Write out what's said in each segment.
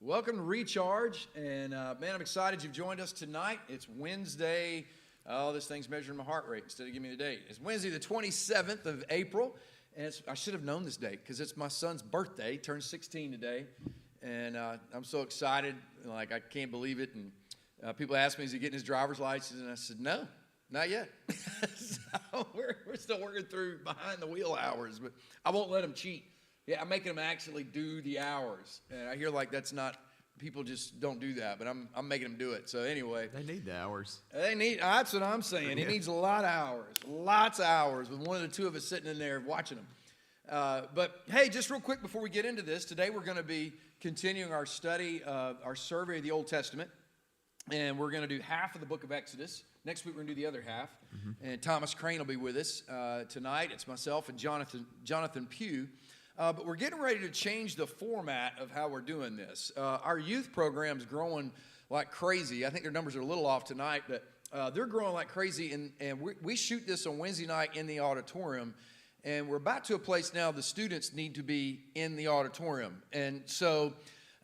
Welcome to Recharge, and man, I'm excited you've joined us tonight. It's Wednesday. Oh, this thing's measuring my heart rate instead of giving me the date. It's Wednesday, the 27th of April, and I should have known this date because it's my son's birthday. He turns 16 today, and I'm so excited. Like, I can't believe it. And people ask me, is he getting his driver's license? And I said, no, not yet. So we're still working through behind the wheel hours, but I won't let him cheat. Yeah, I'm making them actually do the hours. And I hear like that's not, people just don't do that, but I'm making them do it. So anyway. They need the hours. That's what I'm saying. He needs a lot of hours, lots of hours with one of the two of us sitting in there watching him. But hey, just real quick before we get into this, today we're going to be continuing our study, our survey of the Old Testament. And we're going to do half of the book of Exodus. Next week we're going to do the other half. Mm-hmm. And Thomas Crane will be with us tonight. It's myself and Jonathan Pugh. But we're getting ready to change the format of how we're doing this. Our youth program's growing like crazy. I think their numbers are a little off tonight, but they're growing like crazy. And we shoot this on Wednesday night in the auditorium. And we're about to a place now the students need to be in the auditorium. And so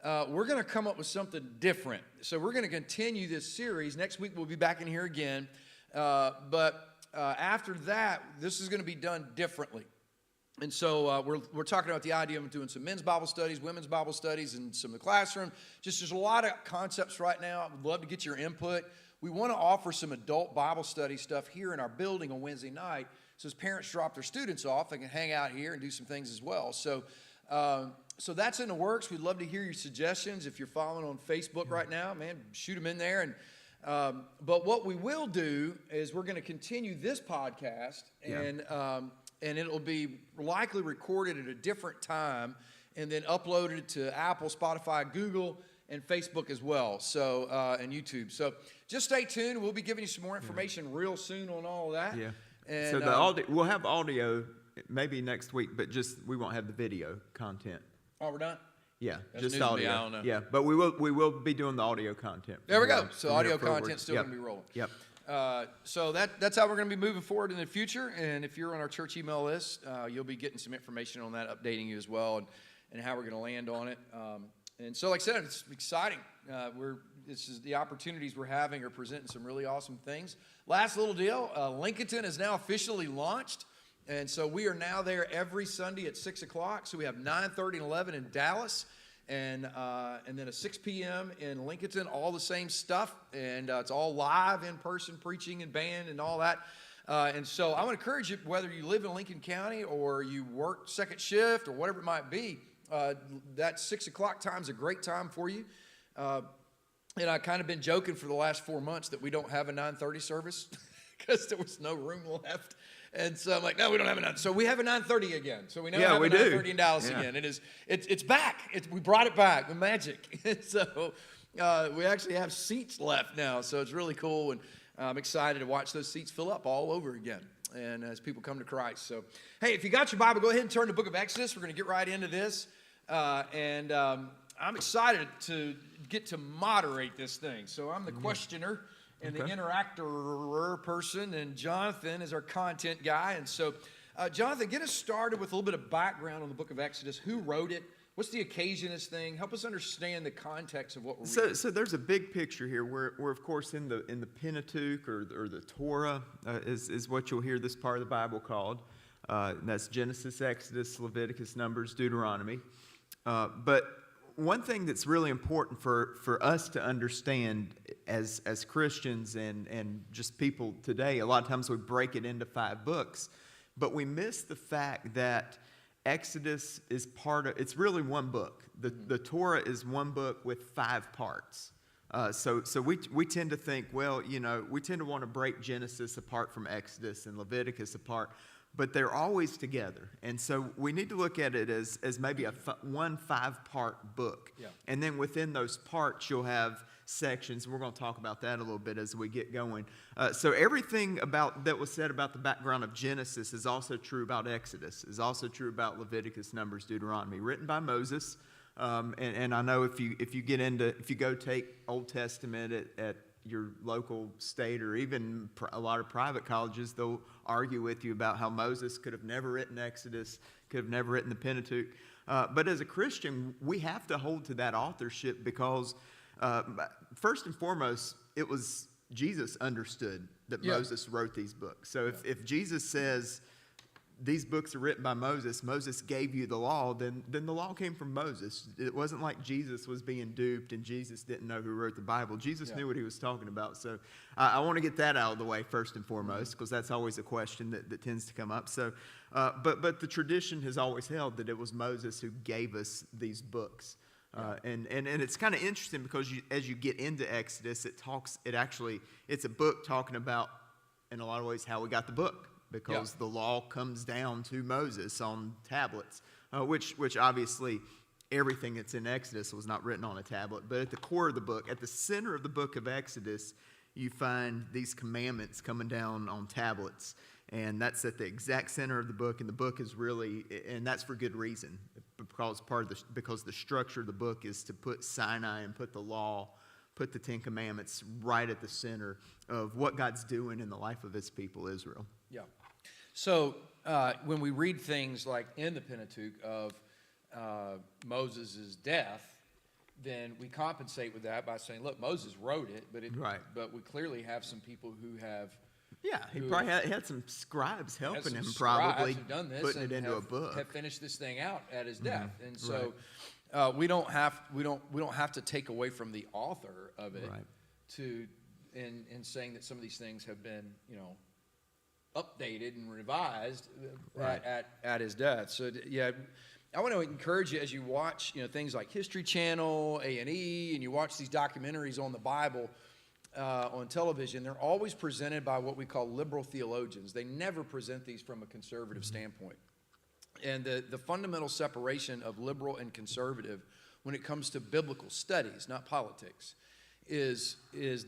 we're going to come up with something different. So we're going to continue this series. Next week we'll be back in here again. But after that, this is going to be done differently. And so we're talking about the idea of doing some men's Bible studies, women's Bible studies, and some of the classroom. Just there's a lot of concepts right now. I would love to get your input. We want to offer some adult Bible study stuff here in our building on Wednesday night. So as parents drop their students off, they can hang out here and do some things as well. So that's in the works. We'd love to hear your suggestions. If you're following on Facebook right now, man, shoot them in there. And but what we will do is we're going to continue this podcast and it'll be likely recorded at a different time and then uploaded to Apple, Spotify, Google, and Facebook as well, so and YouTube. So just stay tuned. We'll be giving you some more information real soon on all of that. Yeah. And, so the audio, we'll have audio maybe next week, but we won't have the video content. Oh, we're done? Yeah, That's just news to me. audio. I don't know. Yeah, but we will be doing the audio content. There we go. So audio content's still Yep. going to be rolling. Yep. So that's how we're going to be moving forward in the future. And if you're on our church email list, you'll be getting some information on that, updating you as well, and how we're going to land on it. And so, like I said, it's exciting. This is the opportunities we're having are presenting some really awesome things. Last little deal, Lincolnton is now officially launched. And so we are now there every Sunday at 6 o'clock. So we have 9:30 and 11 in Dallas. And then at 6 p.m. in Lincolnton, all the same stuff. And it's all live, in-person preaching and band and all that. And so I want to encourage you, whether you live in Lincoln County or you work second shift or whatever it might be, that 6 o'clock time is a great time for you. And I've kind of been joking for the last 4 months that we don't have a 9:30 service because there was no room left. And so I'm like, no, we don't have a 9. So we have a 9:30 again. So we now have a 9:30 in Dallas again. It's back. We brought it back with magic. So we actually have seats left now. So it's really cool. And I'm excited to watch those seats fill up all over again. And as people come to Christ. So, hey, if you got your Bible, go ahead and turn to the book of Exodus. We're going to get right into this. I'm excited to get to moderate this thing. So I'm the questioner and the interactor person, and Jonathan is our content guy. And so, Jonathan, get us started with a little bit of background on the book of Exodus. Who wrote it? What's the occasion of this thing? Help us understand the context of what we're reading. So there's a big picture here. We're of course in the Pentateuch or the Torah is what you'll hear this part of the Bible called. And that's Genesis, Exodus, Leviticus, Numbers, Deuteronomy. But one thing that's really important for us to understand as Christians and just people today, a lot of times we break it into 5 books, but we miss the fact that Exodus is it's really one book. The Torah is one book with 5 parts. So we tend to think, well, we tend to want to break Genesis apart from Exodus and Leviticus apart, but they're always together. And so we need to look at it as maybe one 5-part book. Yeah. And then within those parts, you'll have sections. We're going to talk about that a little bit as we get going. So everything that was said about the background of Genesis is also true about Exodus, is also true about Leviticus, Numbers, Deuteronomy, written by Moses. And I know if you go take Old Testament at your local state or even a lot of private colleges, they'll argue with you about how Moses could have never written Exodus, could have never written the Pentateuch. But as a Christian, we have to hold to that authorship because, first and foremost, it was Jesus understood that Moses wrote these books. So if Jesus says these books are written by Moses, Moses gave you the law, then the law came from Moses. It wasn't like Jesus was being duped and Jesus didn't know who wrote the Bible. Jesus knew what he was talking about. So I want to get that out of the way first and foremost, because that's always a question that tends to come up. So, but the tradition has always held that it was Moses who gave us these books. And it's kind of interesting because as you get into Exodus, it's a book talking about, in a lot of ways, how we got the book. Because the law comes down to Moses on tablets, which obviously everything that's in Exodus was not written on a tablet. But at the core of the book, at the center of the book of Exodus, you find these commandments coming down on tablets. And that's at the exact center of the book. And the book is really, and that's for good reason, because the structure of the book is to put Sinai and put the law, put the Ten Commandments right at the center of what God's doing in the life of his people, Israel. Yeah. So when we read things like in the Pentateuch of Moses' death, then we compensate with that by saying, look, Moses wrote it, but we clearly have some people who have... Yeah, he probably had some scribes helping him, probably done this putting it into a book. Have finished this thing out at his death, and so we don't have to take away from the author of it in saying that some of these things have been updated and revised at his death. So I want to encourage you as you watch things like History Channel, A&E, and you watch these documentaries on the Bible on television. They're always presented by what we call liberal theologians. They never present these from a conservative standpoint. And the fundamental separation of liberal and conservative when it comes to biblical studies, not politics, is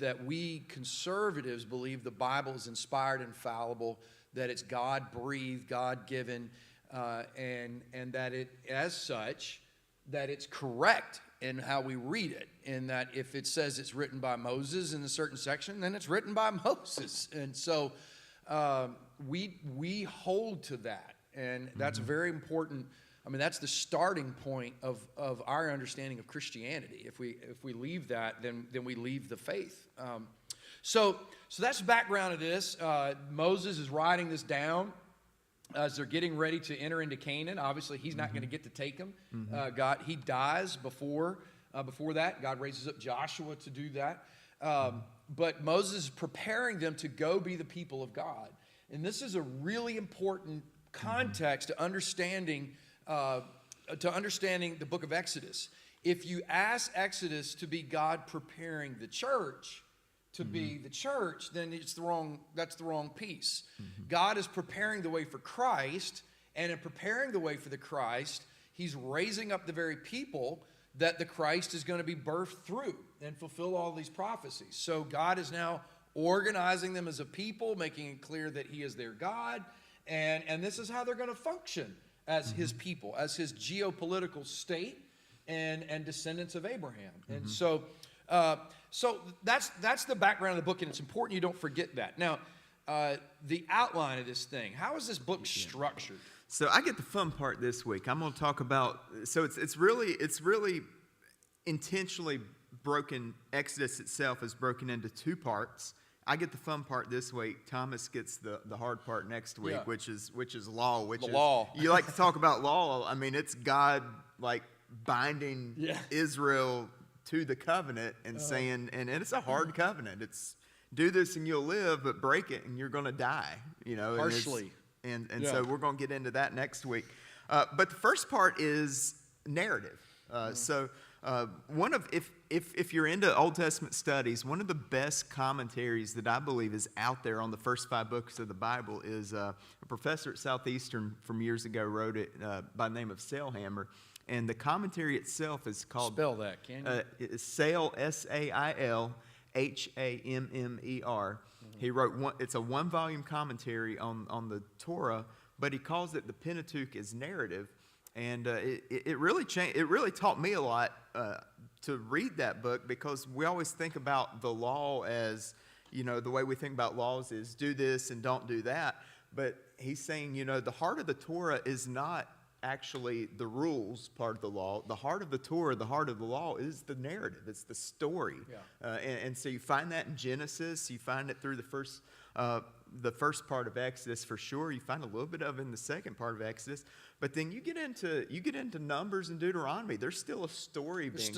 that we conservatives believe the Bible is inspired, infallible, that it's God-breathed, God-given, and that it, as such, that it's correct in how we read it, and that if it says it's written by Moses in a certain section, then it's written by Moses. And so we hold to that, and that's very important. I mean, that's the starting point of our understanding of Christianity. If we leave that, then we leave the faith. So that's the background of this. Moses is writing this down as they're getting ready to enter into Canaan. Obviously, he's not going to get to take them. He dies before that. God raises up Joshua to do that. But Moses is preparing them to go be the people of God. And this is a really important context to understanding the book of Exodus. If you ask Exodus to be God preparing the church to be the church, then that's the wrong piece. God is preparing the way for Christ, and in preparing the way for the Christ, he's raising up the very people that the Christ is going to be birthed through and fulfill all these prophecies. So God is now organizing them as a people, making it clear that he is their God, and this is how they're going to function as his people, as his geopolitical state and descendants of Abraham. And so that's the background of the book, and it's important you don't forget that. Now, the outline of this thing, how is this book structured? So I get the fun part this week. I'm going to talk about, so it's really intentionally broken. Exodus itself is broken into two parts. I get the fun part this week. Thomas gets the hard part next week, which is law. Law. You like to talk about law. I mean, it's God like binding Israel to the covenant and saying, and it's a hard covenant. It's do this and you'll live, but break it and you're going to die. Harshly. And so we're going to get into that next week. But the first part is narrative. So one of if you're into Old Testament studies, one of the best commentaries that I believe is out there on the first 5 books of the Bible is a professor at Southeastern from years ago wrote it by the name of Sailhammer. And the commentary itself is called... Spell that, can you? It's Sail, S-A-I-L, H-A-M-M-E-R. He wrote it's a 1-volume commentary on the Torah, but he calls it the Pentateuch as narrative. And it really changed. It really taught me a lot to read that book, because we always think about the law as, the way we think about laws is do this and don't do that. But he's saying, the heart of the Torah is not actually the rules part of the law. The heart of the Torah, the heart of the law, is the narrative. It's the story. Yeah. And so you find that in Genesis. You find it through the first part of Exodus for sure. You find a little bit of it in the second part of Exodus. But then you get into Numbers and Deuteronomy. There's still a story being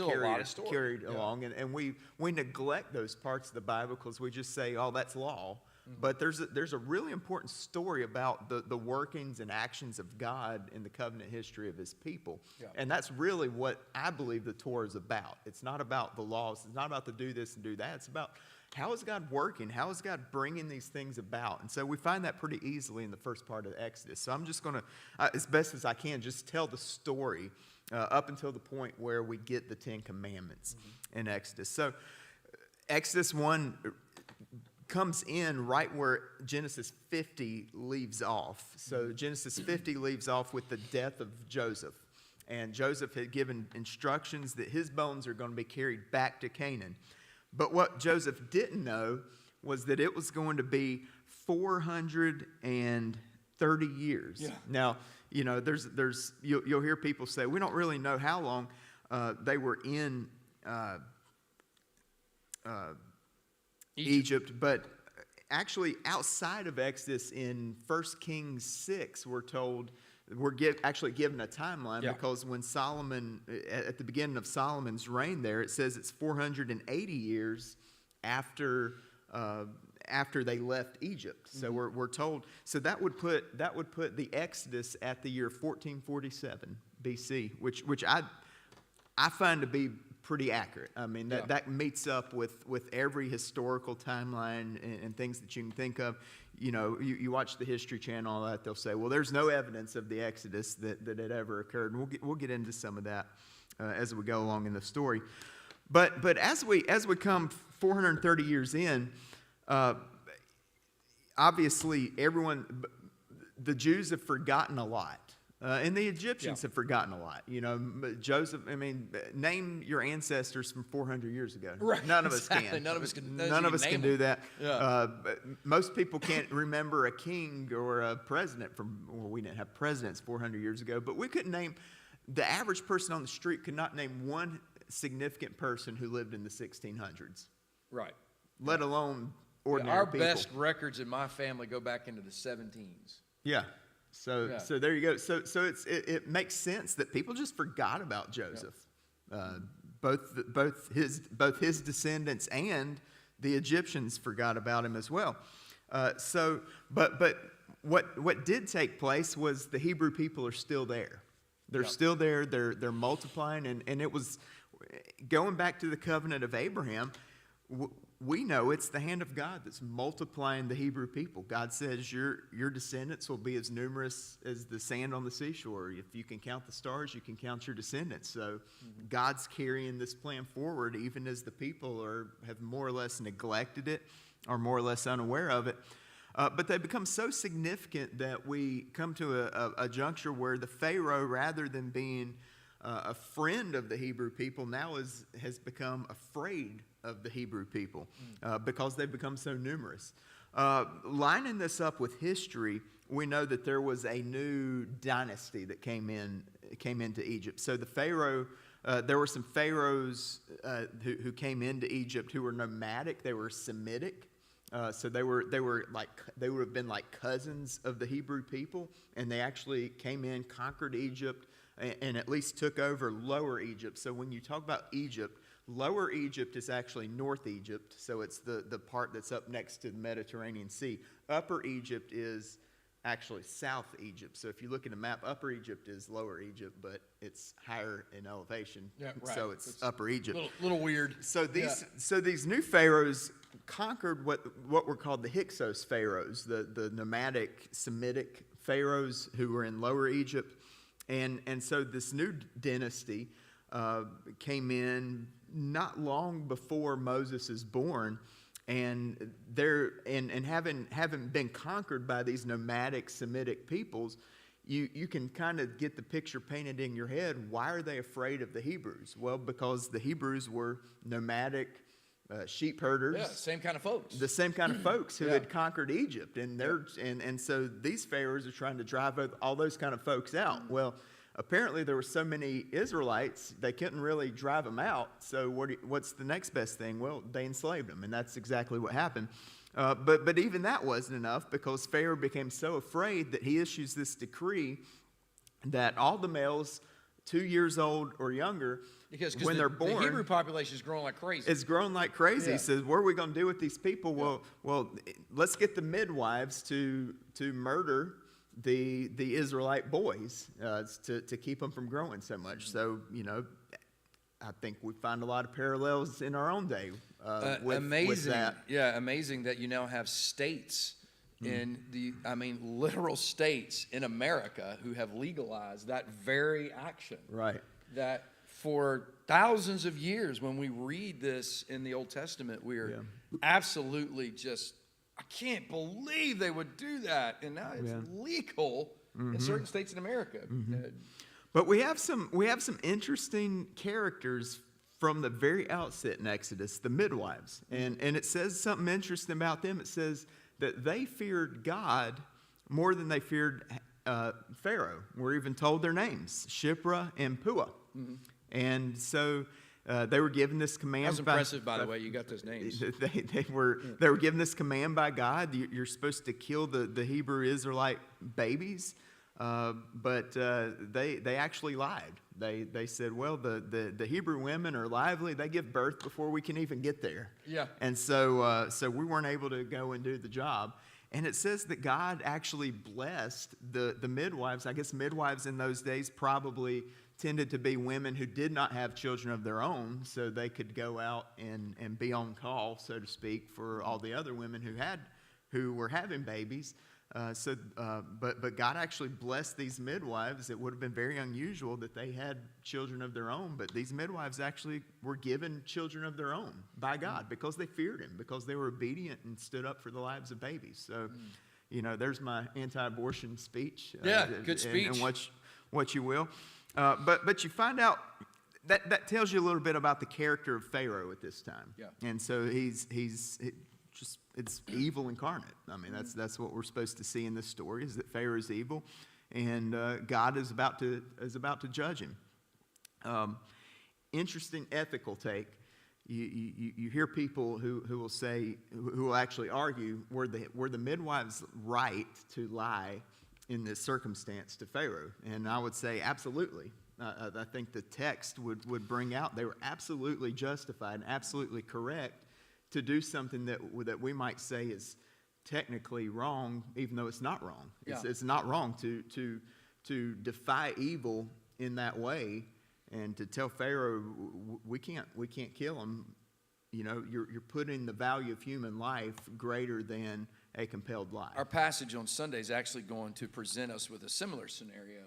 carried along. And we neglect those parts of the Bible because we just say, oh, that's law. But there's a really important story about the workings and actions of God in the covenant history of his people. Yeah. And that's really what I believe the Torah is about. It's not about the laws. It's not about to do this and do that. It's about how is God working? How is God bringing these things about? And so we find that pretty easily in the first part of Exodus. So I'm just going to, as best as I can, just tell the story up until the point where we get the Ten Commandments in Exodus. So Exodus 1 comes in right where Genesis 50 leaves off. So Genesis 50 leaves off with the death of Joseph. And Joseph had given instructions that his bones are going to be carried back to Canaan. But what Joseph didn't know was that it was going to be 430 years. Yeah. Now, you know, you'll hear people say, we don't really know how long they were in Egypt, but actually outside of Exodus in 1 Kings 6, we're told, actually given a timeline, because when Solomon, at the beginning of Solomon's reign there, it says it's 480 years after they left Egypt. So we're told, so that would put the Exodus at the year 1447 BC, which I find to be pretty accurate. I mean, that meets up with every historical timeline and things that you can think of. You know, you watch the History Channel, all that, they'll say, well, there's no evidence of the Exodus that it ever occurred. And we'll get into some of that as we go along in the story. But as we come 430 years in, obviously the Jews have forgotten a lot. And the Egyptians have forgotten a lot. You know, Joseph, I mean, name your ancestors from 400 years ago. Right. None of us can. None of us can. None of us can do that. Yeah. Most people can't remember a king or a president well, we didn't have presidents 400 years ago, but we couldn't name, the average person on the street could not name one significant person who lived in the 1600s. Right. Let alone ordinary people. Our best records in my family go back into the 17s. Yeah. So there you go. So it makes sense that people just forgot about Joseph, both his descendants and the Egyptians forgot about him as well. But what did take place was the Hebrew people are still there. They're still there. They're multiplying, and it was going back to the covenant of Abraham. We know it's the hand of God that's multiplying the Hebrew people. God says your descendants will be as numerous as the sand on the seashore. If you can count the stars, you can count your descendants. So God's carrying this plan forward, even as the people have more or less neglected it or more or less unaware of it. But they become so significant that we come to a juncture where the Pharaoh, rather than being a friend of the Hebrew people, now has become afraid of the Hebrew people because they've become so numerous. Lining this up with history, we know that there was a new dynasty that came into Egypt. So the Pharaoh, there were some pharaohs who came into Egypt who were nomadic. They were Semitic. So they would have been like cousins of the Hebrew people, and they actually came in, conquered Egypt, and at least took over Lower Egypt. So when you talk about Egypt, Lower Egypt is actually North Egypt, so it's the part that's up next to the Mediterranean Sea. Upper Egypt is actually South Egypt. So if you look at a map, Upper Egypt is Lower Egypt, but it's higher in elevation. Yeah, right. So it's Upper Egypt. Little weird. So these new pharaohs conquered what were called the Hyksos pharaohs, the nomadic Semitic pharaohs who were in Lower Egypt. And so this new dynasty came in not long before Moses is born, and having been conquered by these nomadic Semitic peoples, you can kind of get the picture painted in your head. Why are they afraid of the Hebrews? Well, because the Hebrews were nomadic sheep herders. Yeah, same kind of folks. The same kind of folks who had conquered Egypt, and so these pharaohs are trying to drive all those kind of folks out. Well, apparently there were so many Israelites, they couldn't really drive them out. So what's the next best thing? Well, they enslaved them, and that's exactly what happened. But even that wasn't enough, because Pharaoh became so afraid that he issues this decree that all the males 2 years old or younger, because when they're born, the Hebrew population is growing like crazy. It's growing like crazy. Yeah. He says, what are we going to do with these people? Well, let's get the midwives to murder the Israelite boys to keep them from growing so much. So, I think we find a lot of parallels in our own day with that. Yeah, amazing that you now have states in literal states in America who have legalized that very action. Right. That for thousands of years, when we read this in the Old Testament, we're absolutely just, I can't believe they would do that. And now it's legal in certain states in America. But we have some interesting characters from the very outset in Exodus, the midwives. And it says something interesting about them. It says that they feared God more than they feared Pharaoh. We're even told their names, Shiphrah and Puah. And so they were given this command. That's impressive, by the way. You got those names. They were given this command by God. You're supposed to kill the Hebrew Israelite babies, but they actually lied. They said, well, the Hebrew women are lively. They give birth before we can even get there. Yeah. And so we weren't able to go and do the job. And it says that God actually blessed the midwives. I guess midwives in those days probably tended to be women who did not have children of their own, so they could go out and be on call, so to speak, for all the other women who were having babies. But God actually blessed these midwives. It would have been very unusual that they had children of their own, but these midwives actually were given children of their own by God because they feared Him, because they were obedient and stood up for the lives of babies. So, there's my anti-abortion speech. Good speech. And what you will. But you find out that tells you a little bit about the character of Pharaoh at this time. Yeah. And so it's evil incarnate. I mean, that's what we're supposed to see in this story, is that Pharaoh is evil, and God is about to judge him. Interesting ethical take. You hear people who will actually argue, were the midwives right to lie in this circumstance to Pharaoh? And I would say absolutely. I think the text would bring out they were absolutely justified and absolutely correct to do something that we might say is technically wrong, even though it's not wrong. It's not wrong to defy evil in that way, and to tell Pharaoh, we can't kill him. You're putting the value of human life greater than a compelled lie. Our passage on Sunday is actually going to present us with a similar scenario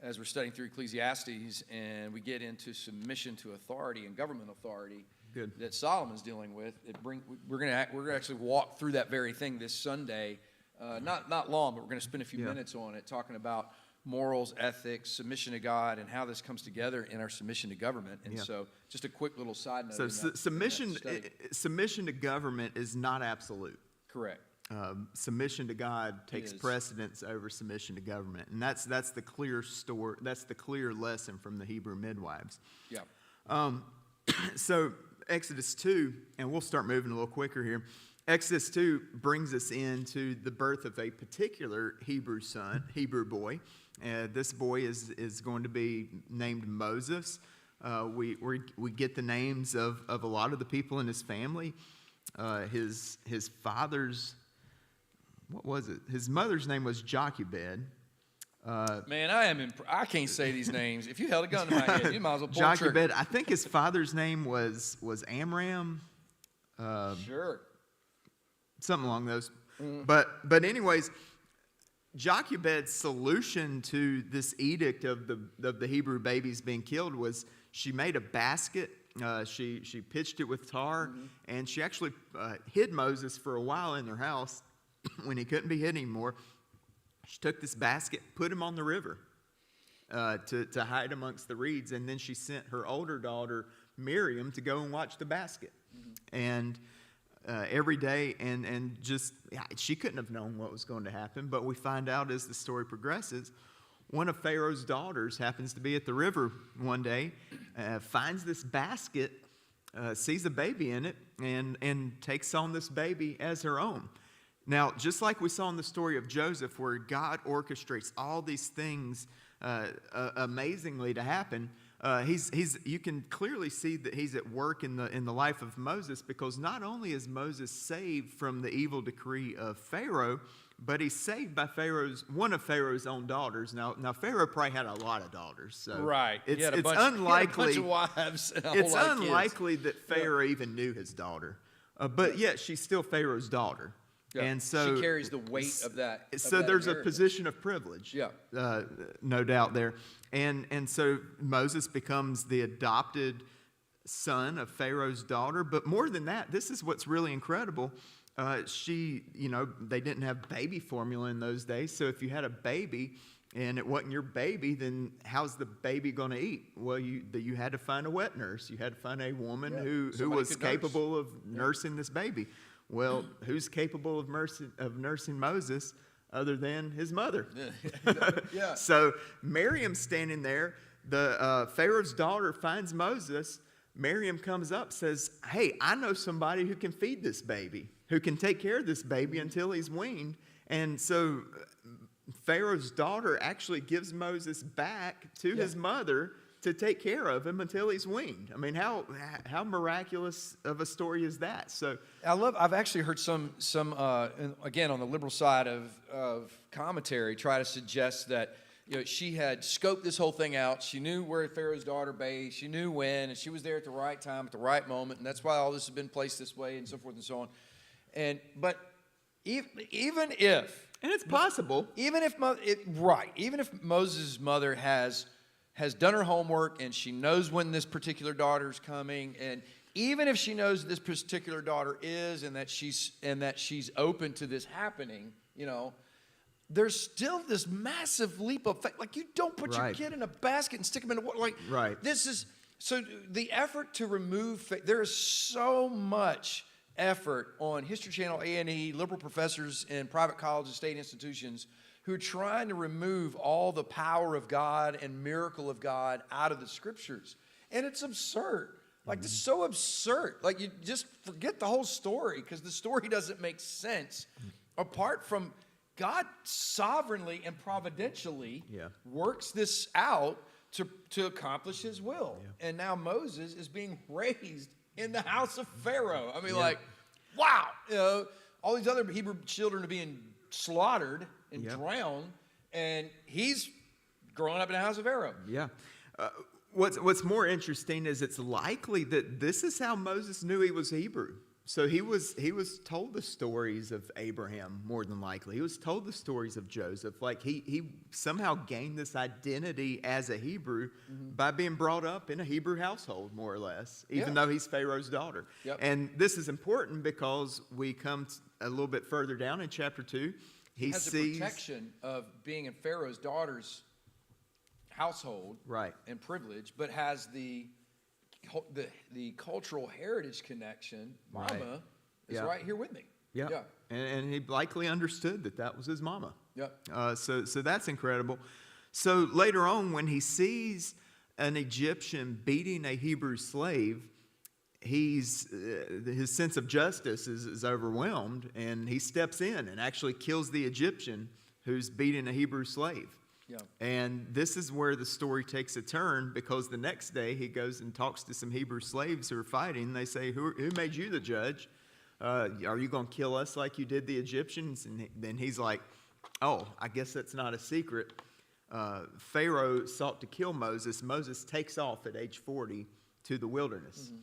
as we're studying through Ecclesiastes, and we get into submission to authority and government authority. Good. That Solomon's dealing with. We're going to actually walk through that very thing this Sunday. Not long, but we're going to spend a few minutes on it, talking about morals, ethics, submission to God, and how this comes together in our submission to government. And so, just a quick little side note. So, submission to government is not absolute. Correct. Submission to God takes precedence over submission to government, and that's the clear story. That's the clear lesson from the Hebrew midwives. Yeah. So Exodus 2, and we'll start moving a little quicker here. Exodus 2 brings us into the birth of a particular Hebrew boy. This boy is going to be named Moses. We get the names of a lot of the people in his family. His father's, what was it? His mother's name was Jochebed. Man, I can't say these names. If you held a gun to my head, you might as well pull the trigger. Jochebed. I think his father's name was Amram. Sure. Something along those. But anyways, Jochebed's solution to this edict of the Hebrew babies being killed was she made a basket. She pitched it with tar, and she actually hid Moses for a while in their house when he couldn't be hid anymore. She took this basket, put him on the river to hide amongst the reeds, and then she sent her older daughter, Miriam, to go and watch the basket. And every day, she couldn't have known what was going to happen, but we find out as the story progresses, one of Pharaoh's daughters happens to be at the river one day, finds this basket, sees a baby in it, and takes on this baby as her own. Now, just like we saw in the story of Joseph, where God orchestrates all these things amazingly to happen, you can clearly see that he's at work in the life of Moses, because not only is Moses saved from the evil decree of Pharaoh, but he's saved by one of Pharaoh's own daughters. Now Pharaoh probably had a lot of daughters, so right. It's He had a unlikely. bunch of wives and a whole It's lot of kids. unlikely that Pharaoh even knew his daughter, but yet she's still Pharaoh's daughter. Yeah. And so she carries the weight of that. So there's a position of privilege, no doubt there. And so Moses becomes the adopted son of Pharaoh's daughter. But more than that, this is what's really incredible. They didn't have baby formula in those days. So if you had a baby and it wasn't your baby, then how's the baby going to eat? Well, you had to find a wet nurse. You had to find a woman who was capable of nursing this baby. Well, who's capable of nursing Moses other than his mother? Yeah. So Miriam's standing there. The Pharaoh's daughter finds Moses. Miriam comes up, says, "Hey, I know somebody who can feed this baby, who can take care of this baby until he's weaned." And so Pharaoh's daughter actually gives Moses back to his mother to take care of him until he's weaned. I mean, how miraculous of a story is that? So I've actually heard some again on the liberal side of commentary try to suggest that she had scoped this whole thing out. She knew where Pharaoh's daughter bathed. She knew when, and she was there at the right time, at the right moment, and that's why all this has been placed this way, and so forth and so on. But even if, and it's possible, even if Moses' mother has done her homework and she knows when this particular daughter's coming, and even if she knows who this particular daughter is and that she's open to this happening, there's still this massive leap of faith. Like, you don't put your kid in a basket and stick him in a water. Like, this is, so the effort to remove faith, there is so much effort on History Channel, A&E, liberal professors in private colleges, state institutions, who are trying to remove all the power of God and miracle of God out of the scriptures. And it's absurd. Like, it's so absurd. Like, you just forget the whole story, because the story doesn't make sense apart from God sovereignly and providentially works this out to accomplish his will. Yeah. And now Moses is being raised in the house of Pharaoh. I mean, wow. All these other Hebrew children are being slaughtered and drowned, and he's growing up in the house of Pharaoh. Yeah. What's more interesting is it's likely that this is how Moses knew he was Hebrew. So he was told the stories of Abraham, more than likely. He was told the stories of Joseph. Like, he somehow gained this identity as a Hebrew by being brought up in a Hebrew household, more or less, even though he's Pharaoh's daughter. Yep. And this is important because we come a little bit further down in chapter 2. He has the protection of being in Pharaoh's daughter's household and privilege, but has the cultural heritage connection. Mama is right here with me. Yeah. And he likely understood that was his mama. Yeah. So that's incredible. So later on, when he sees an Egyptian beating a Hebrew slave, his sense of justice is overwhelmed, and he steps in and actually kills the Egyptian who's beating a Hebrew slave. Yeah. And this is where the story takes a turn, because the next day he goes and talks to some Hebrew slaves who are fighting. They say, who made you the judge? Are you going to kill us like you did the Egyptians? And then he's like, oh, I guess that's not a secret. Pharaoh sought to kill Moses. Moses takes off at age 40 to the wilderness. Mm-hmm.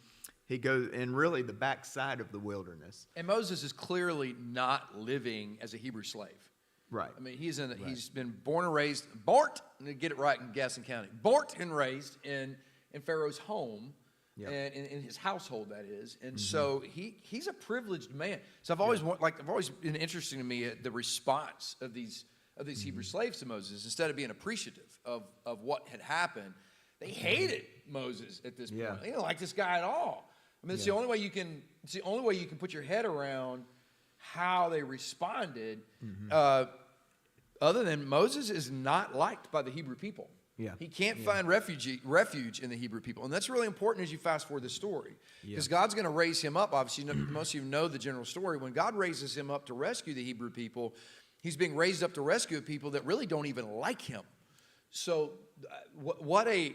He goes, and really the backside of the wilderness. And Moses is clearly not living as a Hebrew slave. Right. I mean, he's been born and raised, to get it right in Gaston County, born and raised in Pharaoh's home, and in his household, that is. And so he's a privileged man. So I've always been interesting to me the response of these Hebrew slaves to Moses. Instead of being appreciative of what had happened, they hated Moses at this point. They didn't like this guy at all. I mean, it's the only way you can put your head around how they responded. other than Moses is not liked by the Hebrew people. Yeah. He can't find refuge in the Hebrew people. And that's really important as you fast forward the story. Because God's going to raise him up. Obviously, most of you know the general story. When God raises him up to rescue the Hebrew people, he's being raised up to rescue people that really don't even like him. So what a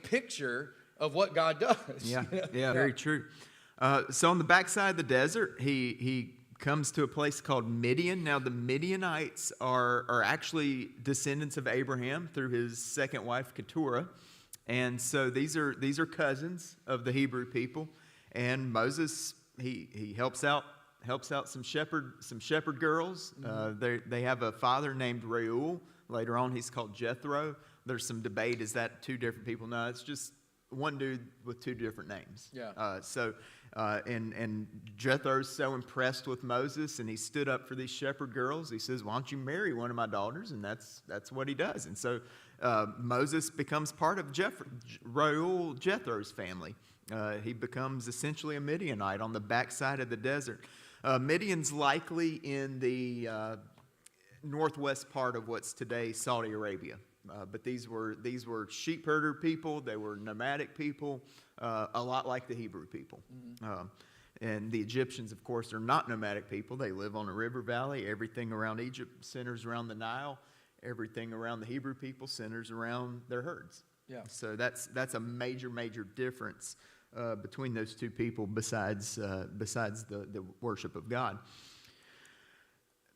picture of what God does. Yeah, very true. So on the backside of the desert, he comes to a place called Midian. Now, the Midianites are actually descendants of Abraham through his second wife, Keturah. And so these are cousins of the Hebrew people. And Moses, he helps out some shepherd girls. They have a father named Reuel. Later on, he's called Jethro. There's some debate, is that two different people? No, it's just one dude with two different names. Yeah. And Jethro's so impressed with Moses, and he stood up for these shepherd girls. He says, "Why don't you marry one of my daughters?" And that's what he does. And so Moses becomes part of Jethro's family. He becomes essentially a Midianite on the backside of the desert. Midian's likely in the northwest part of what's today Saudi Arabia. But these were sheep herder people. They were nomadic people, a lot like the Hebrew people. And the Egyptians, of course, are not nomadic people. They live on a river valley. Everything around Egypt centers around the Nile. Everything around the Hebrew people centers around their herds. Yeah. So that's a major difference between those two people besides the worship of God.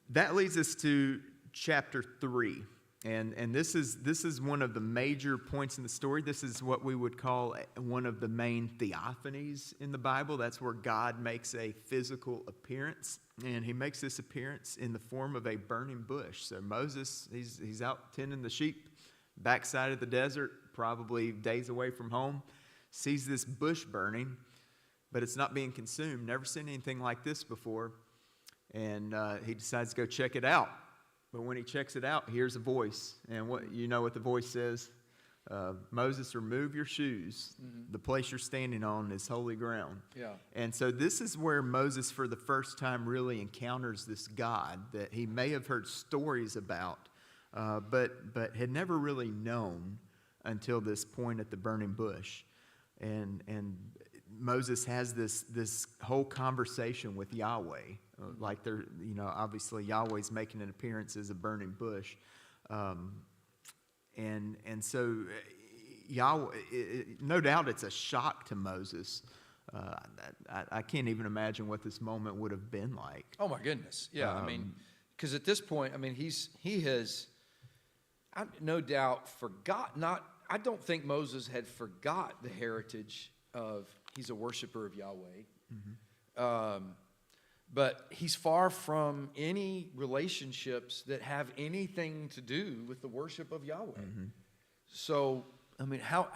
That leads us to chapter 3. And this is one of the major points in the story. This is what we would call one of the main theophanies in the Bible. That's where God makes a physical appearance, and he makes this appearance in the form of a burning bush. So Moses, he's out tending the sheep, backside of the desert, probably days away from home, sees this bush burning, but it's not being consumed. Never seen anything like this before, and he decides to go check it out. But when he checks it out, hears a voice. And what the voice says? Moses, remove your shoes. The place you're standing on is holy ground. Yeah. And so this is where Moses, for the first time, really encounters this God that he may have heard stories about, but had never really known until this point at the burning bush. And Moses has this whole conversation with Yahweh. Like they're, obviously Yahweh's making an appearance as a burning bush. And so Yahweh, no doubt it's a shock to Moses. I can't even imagine what this moment would have been like. Oh my goodness. Yeah. Because at this point, he has no doubt I don't think Moses had forgot the heritage of, he's a worshiper of Yahweh. But he's far from any relationships that have anything to do with the worship of Yahweh. So, how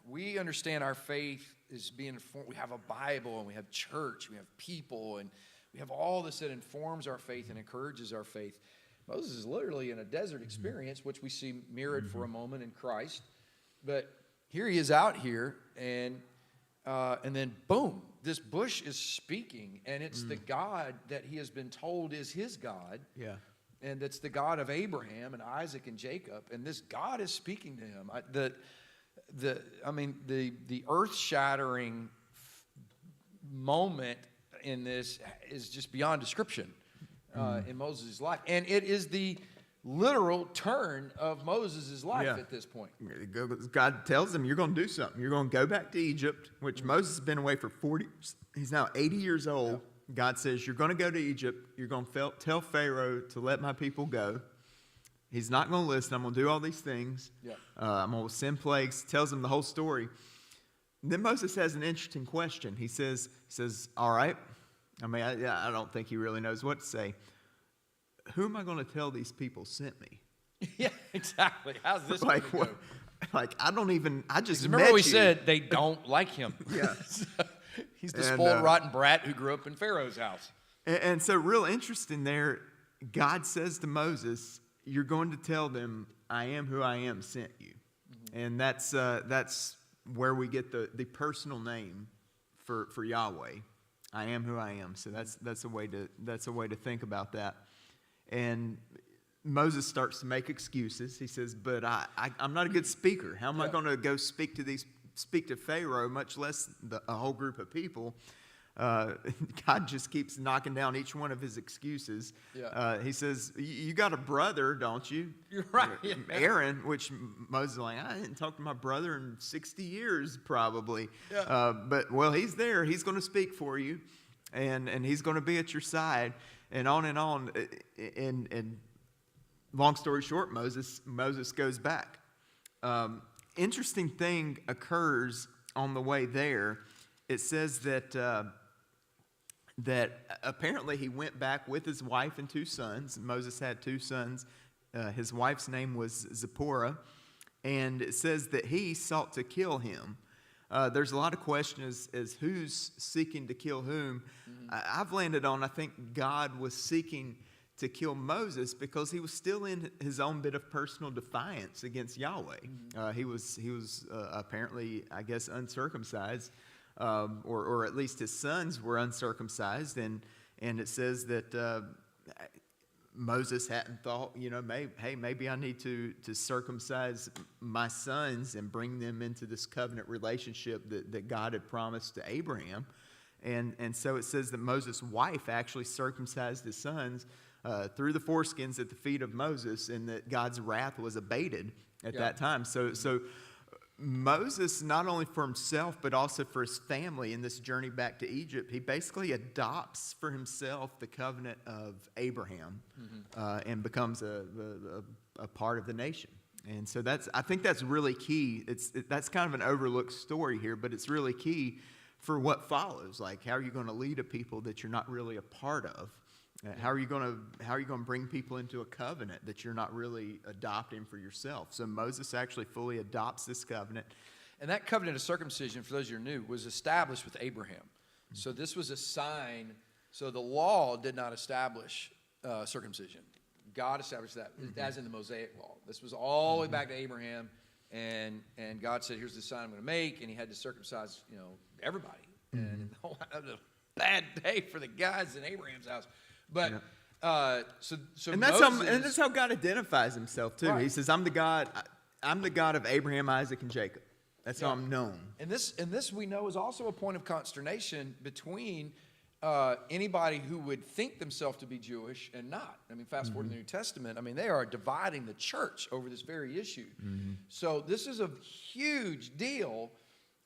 we understand our faith is being informed. We have a Bible, and we have church, we have people, and we have all this that informs our faith and encourages our faith. Moses is literally in a desert experience, which we see mirrored for a moment in Christ. But here he is out here, and then boom, this bush is speaking, and it's the God that he has been told is his God. Yeah. And it's the God of Abraham and Isaac and Jacob, and this God is speaking to him. The earth-shattering moment in this is just beyond description in Moses' life, and it is the literal turn of Moses' life at this point. God tells him, you're going to do something. You're going to go back to Egypt, which Moses has been away for 40 years. He's now 80 years old. Yep. God says, you're going to go to Egypt. You're going to tell Pharaoh to let my people go. He's not going to listen. I'm going to do all these things. Yep. I'm going to send plagues. Tells him the whole story. And then Moses has an interesting question. He says, all right. I don't think he really knows what to say. Who am I going to tell these people sent me? Yeah, exactly. How's this going to go? I just remember we said they don't like him. Yeah. He's the spoiled, rotten brat who grew up in Pharaoh's house. And so real interesting there, God says to Moses, you're going to tell them, I am who I am sent you. And that's where we get the personal name for Yahweh. I am who I am. So that's a way to think about that. And Moses starts to make excuses. He says, "But I'm not a good speaker. How am I going to go speak to Pharaoh, much less a whole group of people?" God just keeps knocking down each one of his excuses. Yeah. He says, "You got a brother, don't you?" You're right. Yeah. Aaron, which Moses is like, "I didn't talk to my brother in 60 years, probably." Yeah. But well, he's there. He's going to speak for you, and he's going to be at your side, and on and on. And long story short, Moses goes back. Interesting thing occurs on the way there. It says that apparently he went back with his wife and 2 sons. Moses had 2 sons. His wife's name was Zipporah, and it says that he sought to kill him. There's a lot of questions as who's seeking to kill whom. I've landed on, I think God was seeking to kill Moses because he was still in his own bit of personal defiance against Yahweh. He was apparently, I guess, uncircumcised. Or at least his sons were uncircumcised, and it says that Moses hadn't thought, maybe I need to circumcise my sons and bring them into this covenant relationship that God had promised to Abraham, and so it says that Moses' wife actually circumcised his sons through the foreskins at the feet of Moses, and that God's wrath was abated at that time. So Moses, not only for himself, but also for his family in this journey back to Egypt, he basically adopts for himself the covenant of Abraham and becomes a part of the nation. And so I think that's really key. That's kind of an overlooked story here, but it's really key for what follows. Like, how are you going to lead a people that you're not really a part of? How are you going to bring people into a covenant that you're not really adopting for yourself? So Moses actually fully adopts this covenant. And that covenant of circumcision, for those who are new, was established with Abraham. So this was a sign. So the law did not establish circumcision. God established that, as in the Mosaic law. This was all the way back to Abraham, and God said, "Here's the sign I'm going to make," and he had to circumcise, everybody. And it was a bad day for the guys in Abraham's house. But so and that's how God identifies himself too. Right. He says, I'm the God of Abraham, Isaac, and Jacob. That's how I'm known. And this we know is also a point of consternation between anybody who would think themselves to be Jewish and not. I mean, fast forward to the New Testament. I mean, they are dividing the church over this very issue. So this is a huge deal.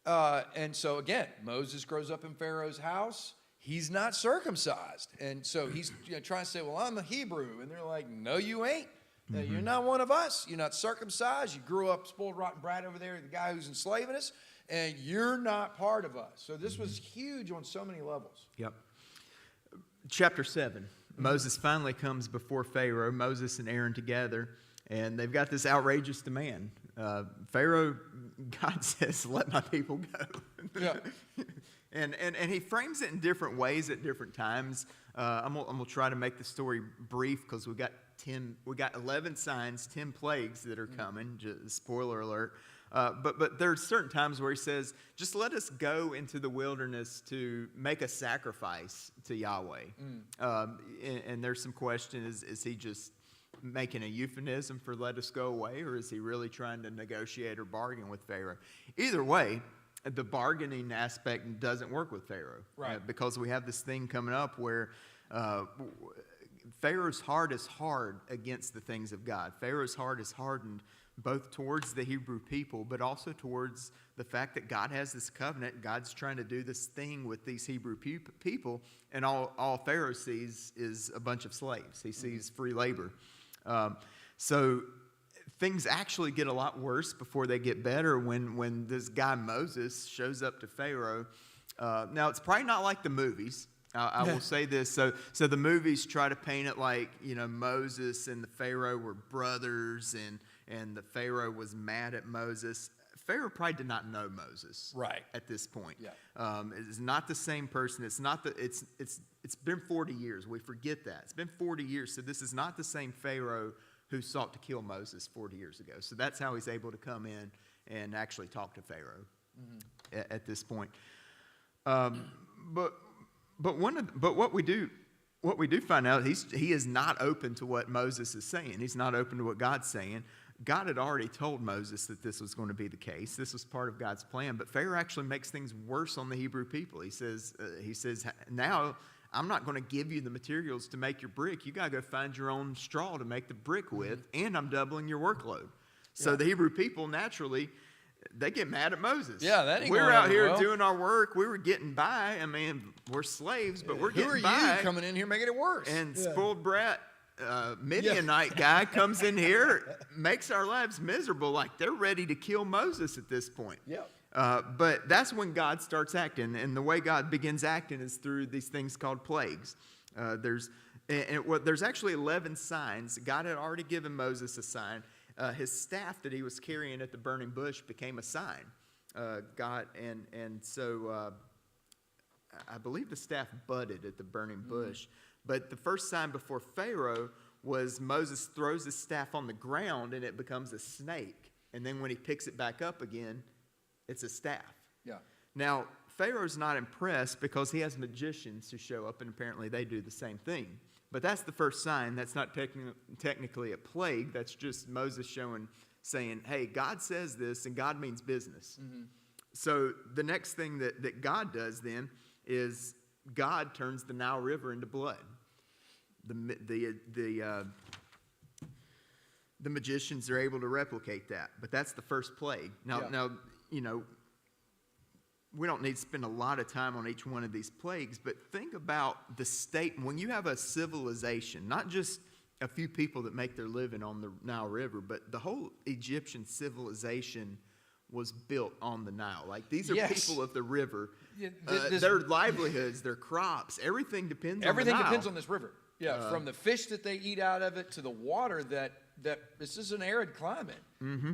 And so again, Moses grows up in Pharaoh's house. He's not circumcised. And so he's trying to say, well, I'm a Hebrew. And they're like, no, you ain't. You're not one of us. You're not circumcised. You grew up spoiled, rotten brat over there, the guy who's enslaving us, and you're not part of us. So this was huge on so many levels. Yep. Chapter 7. Moses finally comes before Pharaoh, Moses and Aaron together, and they've got this outrageous demand. Pharaoh, God says, let my people go. Yeah. And he frames it in different ways at different times. I'm gonna try to make the story brief because we got 11 signs, 10 plagues that are coming. Just spoiler alert. But there are certain times where he says, just let us go into the wilderness to make a sacrifice to Yahweh. And there's some question: is he just making a euphemism for let us go away, or is he really trying to negotiate or bargain with Pharaoh? Either way, the bargaining aspect doesn't work with Pharaoh, right? Because we have this thing coming up where Pharaoh's heart is hard against the things of God. Pharaoh's heart is hardened both towards the Hebrew people, but also towards the fact that God has this covenant. God's trying to do this thing with these Hebrew people, and all Pharaoh sees is a bunch of slaves. He sees free labor. So things actually get a lot worse before they get better when this guy Moses shows up to Pharaoh. Now, it's probably not like the movies. I will say this. So the movies try to paint it like, Moses and the Pharaoh were brothers, and the Pharaoh was mad at Moses. Pharaoh probably did not know Moses at this point. Yeah. It's not the same person. It's been 40 years. We forget that. It's been 40 years. So this is not the same Pharaoh who sought to kill Moses 40 years ago. So that's how he's able to come in and actually talk to Pharaoh at this point. But But what we do find out, he is not open to what Moses is saying. He's not open to what God's saying. God had already told Moses that this was going to be the case. This was part of God's plan. But Pharaoh actually makes things worse on the Hebrew people. He says, now I'm not going to give you the materials to make your brick. You got to go find your own straw to make the brick with, and I'm doubling your workload. So the Hebrew people, naturally, they get mad at Moses. Yeah, that ain't We're going out over here well. doing our work. We were getting by. I mean, we're slaves, but we're getting by. Who are you coming in here making it worse? And spoiled brat Midianite guy comes in here, makes our lives miserable. Like they're ready to kill Moses at this point. Yeah. But that's when God starts acting, and the way God begins acting is through these things called plagues. There's actually 11 signs. God had already given Moses a sign. His staff that he was carrying at the burning bush became a sign. So I believe the staff budded at the burning bush. But the first sign before Pharaoh was Moses throws his staff on the ground and it becomes a snake. And then when he picks it back up again, it's a staff. Yeah. Now, Pharaoh's not impressed because he has magicians who show up, and apparently they do the same thing. But that's the first sign. That's not technically a plague. That's just Moses saying, hey, God says this, and God means business. Mm-hmm. So the next thing that God does then is God turns the Nile River into blood. The magicians are able to replicate that, but that's the first plague. Now, we don't need to spend a lot of time on each one of these plagues, but think about the state. When you have a civilization, not just a few people that make their living on the Nile River, but the whole Egyptian civilization was built on the Nile. Like, these are people of the river. Yeah, their livelihoods, their crops, everything depends on the Nile. Everything depends on this river. Yeah, from the fish that they eat out of it to the water that this is an arid climate. Mm-hmm.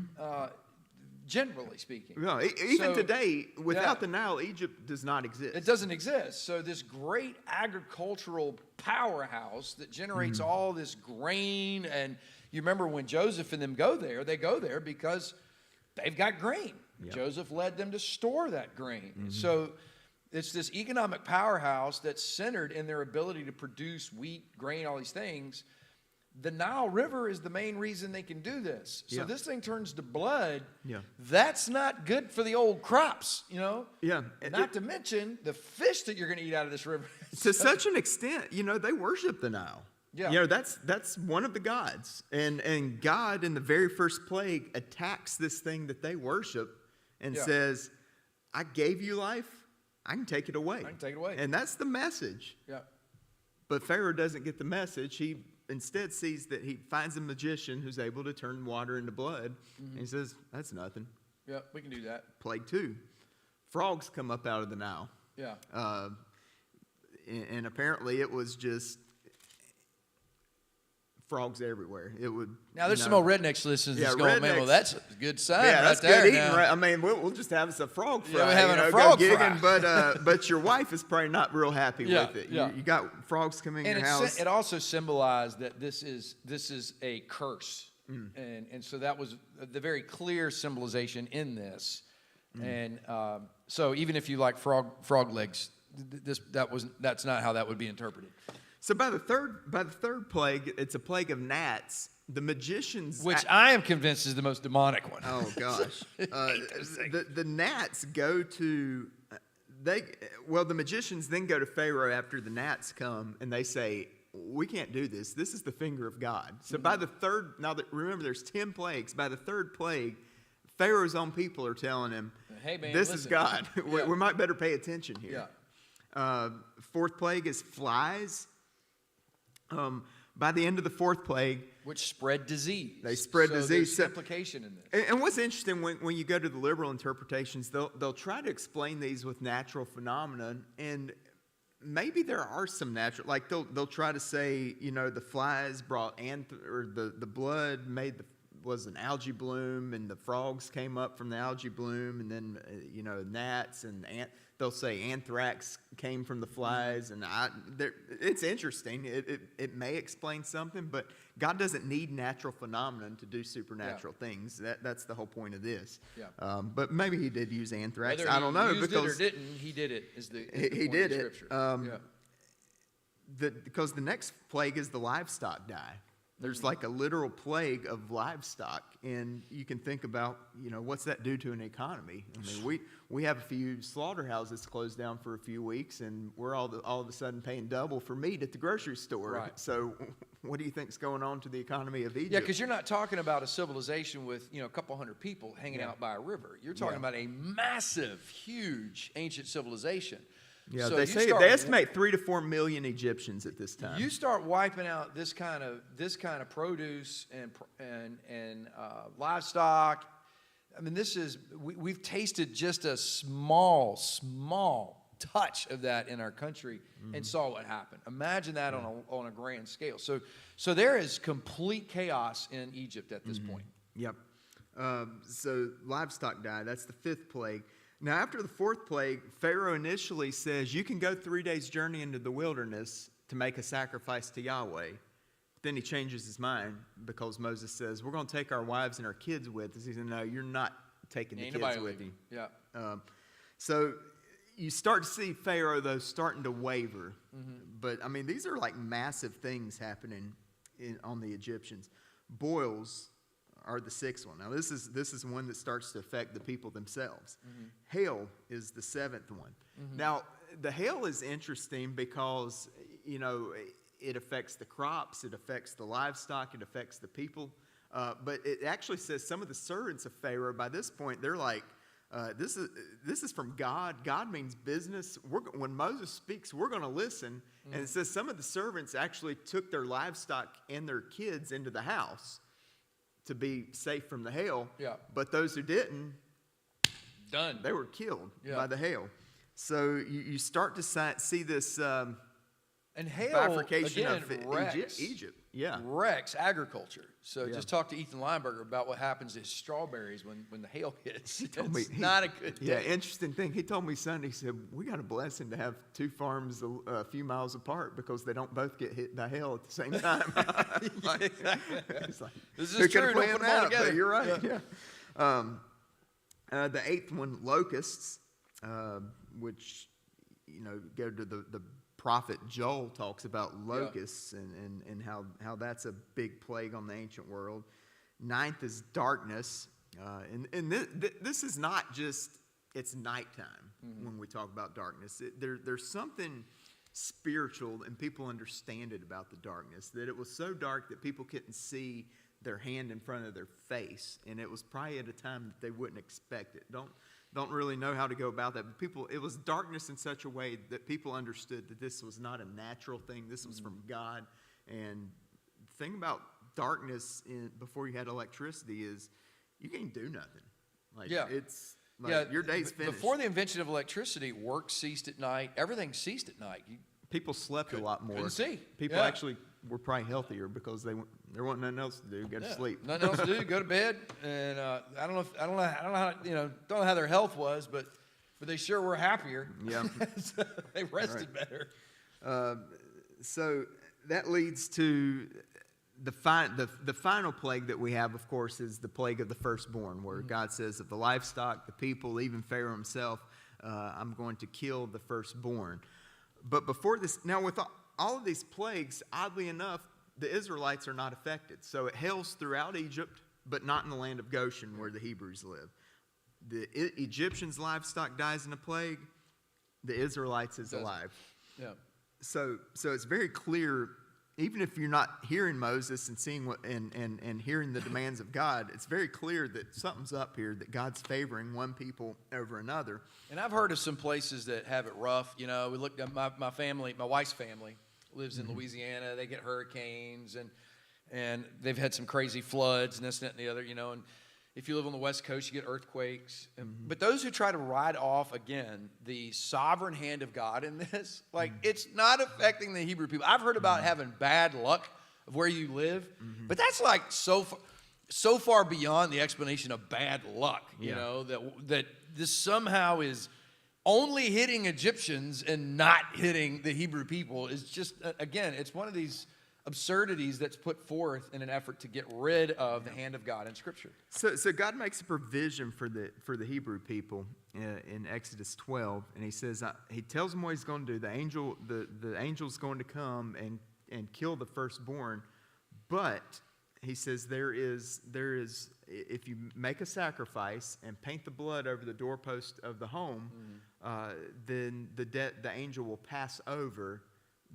Generally speaking. No, even today, without the Nile, Egypt does not exist. It doesn't exist. So this great agricultural powerhouse that generates all this grain, and you remember when Joseph and them go there, they go there because they've got grain. Yep. Joseph led them to store that grain. Mm-hmm. So it's this economic powerhouse that's centered in their ability to produce wheat, grain, all these things. The Nile River is the main reason they can do this. So this thing turns to blood. Yeah. That's not good for the old crops, Yeah. Not to mention the fish that you're going to eat out of this river. To such an extent, they worship the Nile. Yeah. That's one of the gods. And God, in the very first plague, attacks this thing that they worship and says, I gave you life, I can take it away. And that's the message. Yeah. But Pharaoh doesn't get the message. He instead sees that he finds a magician who's able to turn water into blood. Mm-hmm. And he says, that's nothing. Yeah, we can do that. Plague 2. Frogs come up out of the Nile. Yeah. And apparently it was just frogs everywhere. It would. Now there's some old rednecks listeners that's going, man, well, that's a good sign. Yeah, that's right good there. eating. I mean, we'll just have us a frog fry. Yeah, we're having a frog fry. But your wife is probably not real happy with it. You got frogs coming in your house. It also symbolized that this is a curse, and so that was the very clear symbolization in this. And so even if you like frog legs, that's not how that would be interpreted. So by the third plague, it's a plague of gnats. The magicians, which I am convinced is the most demonic one. Oh gosh, the gnats go to the magicians then go to Pharaoh after the gnats come, and they say, we can't do this. This is the finger of God. So by the third, remember there's 10 plagues. By the third plague, Pharaoh's own people are telling him, hey man, this is God. We might better pay attention here. Yeah. Fourth plague is flies. By the end of the fourth plague, which spread disease. They spread disease. There's implication in this. And what's interesting when you go to the liberal interpretations, they'll try to explain these with natural phenomena, and maybe there are some natural, like they'll try to say, the flies brought the blood made was an algae bloom, and the frogs came up from the algae bloom, and then gnats and they'll say anthrax came from the flies, and it's interesting. It may explain something, but God doesn't need natural phenomenon to do supernatural things. That's the whole point of this. Yeah. But maybe he did use anthrax. Whether I don't know, used because it or didn't, he did it. He did it. Scripture. Because the next plague is the livestock die. There's like a literal plague of livestock, and you can think about, what's that do to an economy? I mean, we have a few slaughterhouses closed down for a few weeks, and we're all of a sudden paying double for meat at the grocery store. Right. So what do you think's going on to the economy of Egypt? Yeah, because you're not talking about a civilization with, a couple hundred people hanging out by a river. You're talking about a massive, huge, ancient civilization. Yeah, so they estimate 3 to 4 million Egyptians at this time. You start wiping out this kind of produce and livestock. I mean, we've tasted just a small touch of that in our country and saw what happened. Imagine that on a grand scale. So there is complete chaos in Egypt at this point. Yep. So livestock die. That's the 5th plague. Now, after the 4th plague, Pharaoh initially says, you can go 3 days' journey into the wilderness to make a sacrifice to Yahweh. Then he changes his mind because Moses says, we're going to take our wives and our kids with us. He said, no, you're not taking the kids with you. Yeah. So you start to see Pharaoh, though, starting to waver. But, I mean, these are like massive things happening on the Egyptians. Boils are the 6th one. Now, this is one that starts to affect the people themselves. Hail is the 7th one. Now, the hail is interesting because, it affects the crops, it affects the livestock, it affects the people. But it actually says some of the servants of Pharaoh, by this point, they're like, this is from God. God means business. When Moses speaks, we're going to listen. And it says some of the servants actually took their livestock and their kids into the house to be safe from the hail. Yeah. But those who didn't, they were killed by the hail. So you start to see this and hail, bifurcation again, of Egypt. Yeah. Wrecks agriculture. So just talk to Ethan Lineberger about what happens to strawberries when the hail hits. It's not a good thing. Yeah, interesting thing. He told me Sunday, he said, we got a blessing to have 2 farms a few miles apart because they don't both get hit by hail at the same time. This is true. Don't put them all together. But you're right. Yeah. The 8th one, locusts, which, go to the prophet Joel talks about locusts and how that's a big plague on the ancient world. 9th is darkness. And this is not just, it's nighttime when we talk about darkness. There's something spiritual, and people understand it about the darkness, that it was so dark that people couldn't see their hand in front of their face. And it was probably at a time that they wouldn't expect it. Don't really know how to go about that. But it was darkness in such a way that people understood that this was not a natural thing. This was from God. And the thing about darkness before you had electricity is you can't do nothing. It's like your day's finished. Before the invention of electricity, work ceased at night. Everything ceased at night. People slept a lot more. Couldn't see. People actually were probably healthier because there wasn't nothing else to do. Go to sleep. Nothing else to do. Go to bed. And I don't know how their health was, but they sure were happier. Yeah, so they rested better. So that leads to the final plague that we have, of course, is the plague of the firstborn, where God says of the livestock, the people, even Pharaoh himself, I'm going to kill the firstborn. But before this, now with all of these plagues, oddly enough, the Israelites are not affected. So it hails throughout Egypt, but not in the land of Goshen where the Hebrews live. The Egyptians' livestock dies in a plague. The Israelites is alive. Yeah. So it's very clear, even if you're not hearing Moses and seeing what and hearing the demands of God, it's very clear that something's up here, that God's favoring one people over another. And I've heard of some places that have it rough. We looked at my family, my wife's family lives in Louisiana. They get hurricanes and they've had some crazy floods and this and that and the other, and if you live on the West Coast, you get earthquakes. But those who try to ride off, again, the sovereign hand of God in this, it's not affecting the Hebrew people. I've heard about having bad luck of where you live, but that's so far. so far beyond the explanation of bad luck, you Yeah. know, that this somehow is only hitting Egyptians and not hitting the Hebrew people is just, again, it's one of these absurdities that's put forth in an effort to get rid of the hand of God in Scripture. So God makes a provision for the Hebrew people in Exodus 12, and he says, he tells them what he's going to do. The angel's going to come and kill the firstborn, but he says there is if you make a sacrifice and paint the blood over the doorpost of the home, then the angel will pass over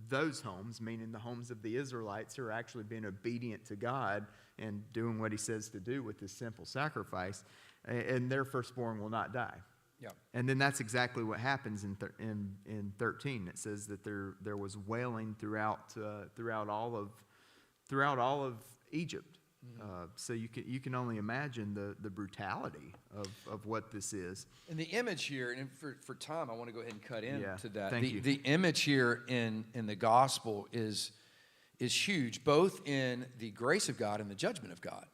those homes, meaning the homes of the Israelites who are actually being obedient to God and doing what he says to do with this simple sacrifice, and their firstborn will not die. Yeah. And then that's exactly what happens in 13. It says that there was wailing throughout all of Egypt. So you can only imagine the brutality of what this is. And the image here, and for time, I want to go ahead and cut into that. Thank you. The image here in the gospel is huge, both in the grace of God and the judgment of God.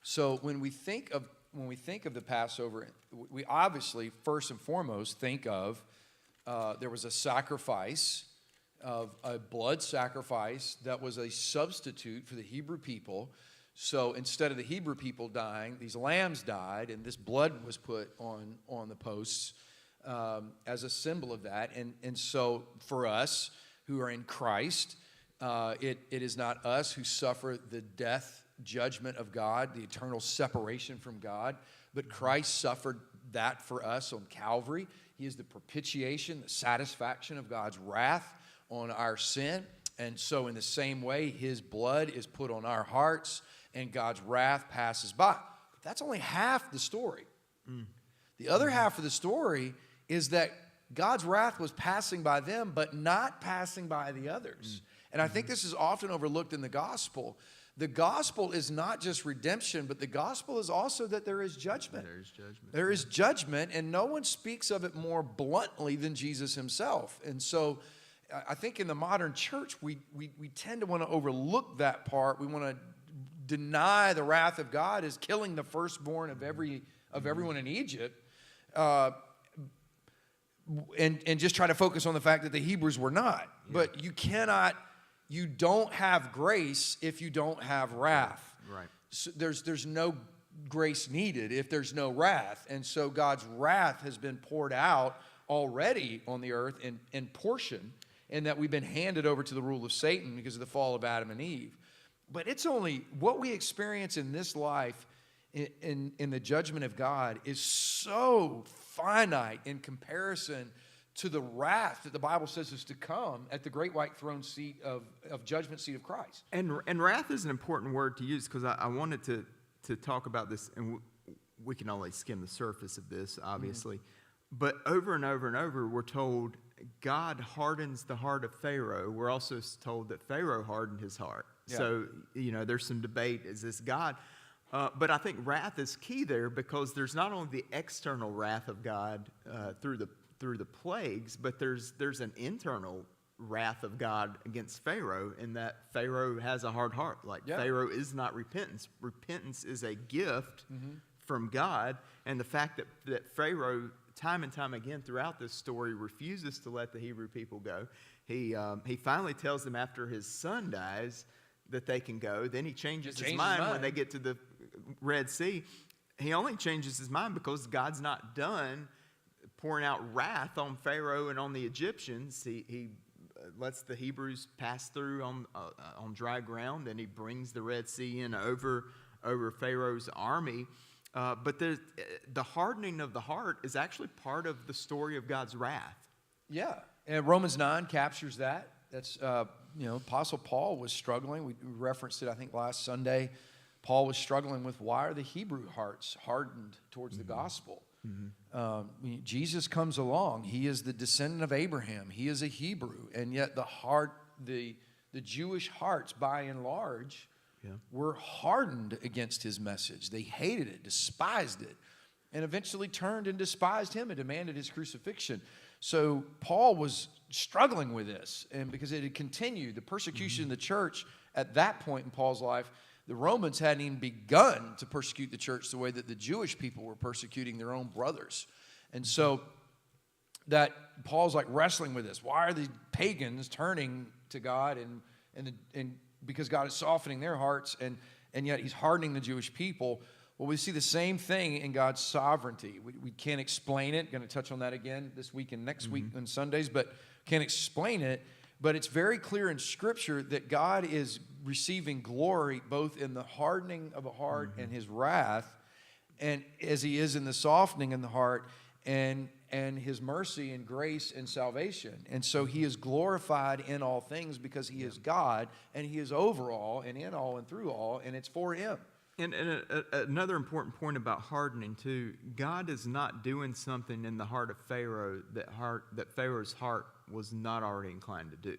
So when we think of the Passover, we obviously first and foremost think of there was a sacrifice, of a blood sacrifice that was a substitute for the Hebrew people. So instead of the Hebrew people dying, these lambs died, and this blood was put on the posts as a symbol of that. And so for us who are in Christ, it is not us who suffer the death judgment of God, the eternal separation from God, but Christ suffered that for us on Calvary. He is the propitiation, the satisfaction of God's wrath on our sin. And so in the same way, his blood is put on our hearts, and God's wrath passes by. But that's only half the story. The other half of the story is that God's wrath was passing by them, but not passing by the others. And I think this is often overlooked in the gospel. The gospel is not just redemption, but the gospel is also that there is judgment. There is judgment. There is judgment, and no one speaks of it more bluntly than Jesus himself. And so I think in the modern church, we tend to want to overlook that part. We want to deny the wrath of God as killing the firstborn of everyone in Egypt, and just try to focus on the fact that the Hebrews were not. Yeah. But you don't have grace if you don't have wrath. Right. So there's no grace needed if there's no wrath. And so God's wrath has been poured out already on the earth in portion, and that we've been handed over to the rule of Satan because of the fall of Adam and Eve. But it's only what we experience in this life in the judgment of God is so finite in comparison to the wrath that the Bible says is to come at the great white throne seat of judgment seat of Christ. And wrath is an important word to use, because I wanted to talk about this, and we can only skim the surface of this, obviously. But over and over and over, we're told God hardens the heart of Pharaoh. We're also told that Pharaoh hardened his heart. Yeah. So, there's some debate. Is this God? But I think wrath is key there, because there's not only the external wrath of God through the plagues, but there's an internal wrath of God against Pharaoh, in that Pharaoh has a hard heart. Pharaoh is not repentance. Repentance is a gift from God, and the fact that Pharaoh, time and time again throughout this story, refuses to let the Hebrew people go. He finally tells them after his son dies that they can go. Then he changes his mind when they get to the Red Sea. He only changes his mind because God's not done pouring out wrath on Pharaoh and on the Egyptians. He lets the Hebrews pass through on dry ground, and he brings the Red Sea in over Pharaoh's army. But the hardening of the heart is actually part of the story of God's wrath. Yeah, and Romans 9 captures that. That's, Apostle Paul was struggling. We referenced it, I think, last Sunday. Paul was struggling with, why are the Hebrew hearts hardened towards the gospel? Jesus comes along. He is the descendant of Abraham. He is a Hebrew. And yet the Jewish hearts, by and large, were hardened against his message. They hated it, despised it, and eventually turned and despised him and demanded his crucifixion. So Paul was struggling with this, and because it had continued, the persecution in the church at that point in Paul's life, The Romans hadn't even begun to persecute the church the way that the Jewish people were persecuting their own brothers. And so that Paul's like wrestling with this. Why are the pagans turning to God and because God is softening their hearts and yet he's hardening the Jewish people? Well, we see the same thing in God's sovereignty. We can't explain it. Going to touch on that again this week and next week on Sundays, but can't explain it. But it's very clear in Scripture that God is receiving glory both in the hardening of a heart and his wrath, and as he is in the softening in the heart, and his mercy and grace and salvation. And so he is glorified in all things because he is God, and he is over all and in all and through all, and it's for him. And another important point about hardening too, God is not doing something in the heart of Pharaoh that Pharaoh's heart was not already inclined to do.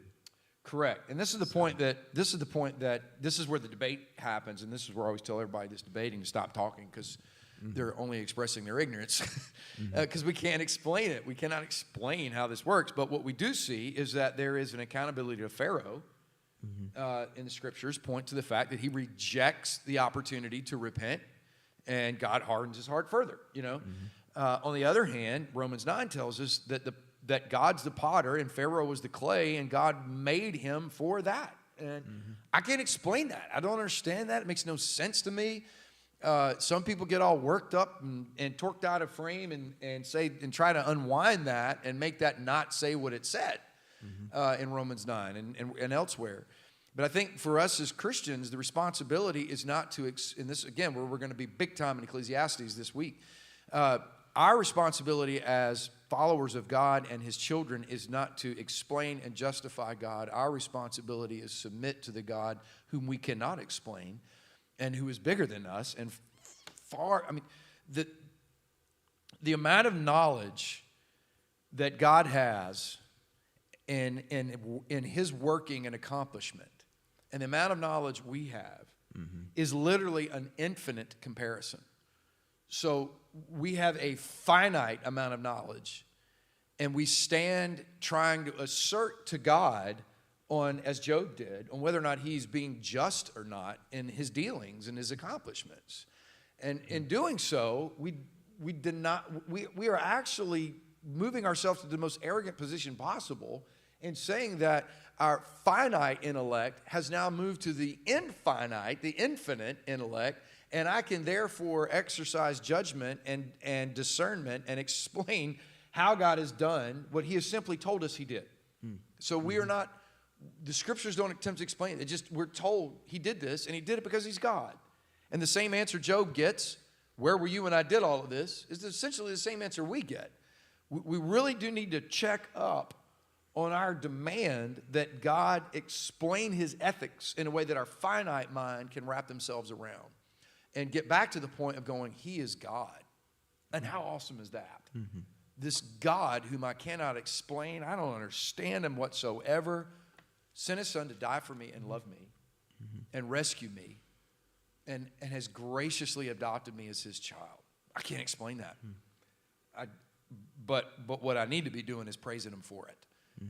Correct. And this is the point that this is where the debate happens, and this is where I always tell everybody that's debating to stop talking because they're only expressing their ignorance because we can't explain it. We cannot explain how this works. But what we do see is that there is an accountability to Pharaoh in the Scriptures point to the fact that he rejects the opportunity to repent, and God hardens his heart further. On the other hand, Romans 9 tells us that God's the potter and Pharaoh was the clay, and God made him for that. And I can't explain that. I don't understand that. It makes no sense to me. Some people get all worked up and torqued out of frame and try to unwind that and make that not say what it said in Romans 9 and elsewhere. But I think for us as Christians, the responsibility is not to, and this again, where we're going to be big time in Ecclesiastes this week, our responsibility as followers of God and his children is not to explain and justify God. Our responsibility is submit to the God whom we cannot explain and who is bigger than us and far. I mean, the amount of knowledge that God has in his working and accomplishment, and the amount of knowledge we have is literally an infinite comparison. So we have a finite amount of knowledge, and we stand trying to assert to God on, as Job did, on whether or not he's being just or not in his dealings and his accomplishments. And in doing so, we are actually moving ourselves to the most arrogant position possible in saying that our finite intellect has now moved to the infinite, the infinite intellect, and I can therefore exercise judgment and discernment and explain how God has done what he has simply told us he did. So we are not, the Scriptures don't attempt to explain it. We're told he did this, and he did it because he's God. And the same answer Job gets, where were you when I did all of this, is essentially the same answer we get. We really do need to check up on our demand that God explain his ethics in a way that our finite mind can wrap themselves around. And get back to the point of going, he is God. And how awesome is that? This God whom I cannot explain, I don't understand him whatsoever, sent his son to die for me and love me and rescue me and has graciously adopted me as his child. I can't explain that. But what I need to be doing is praising him for it.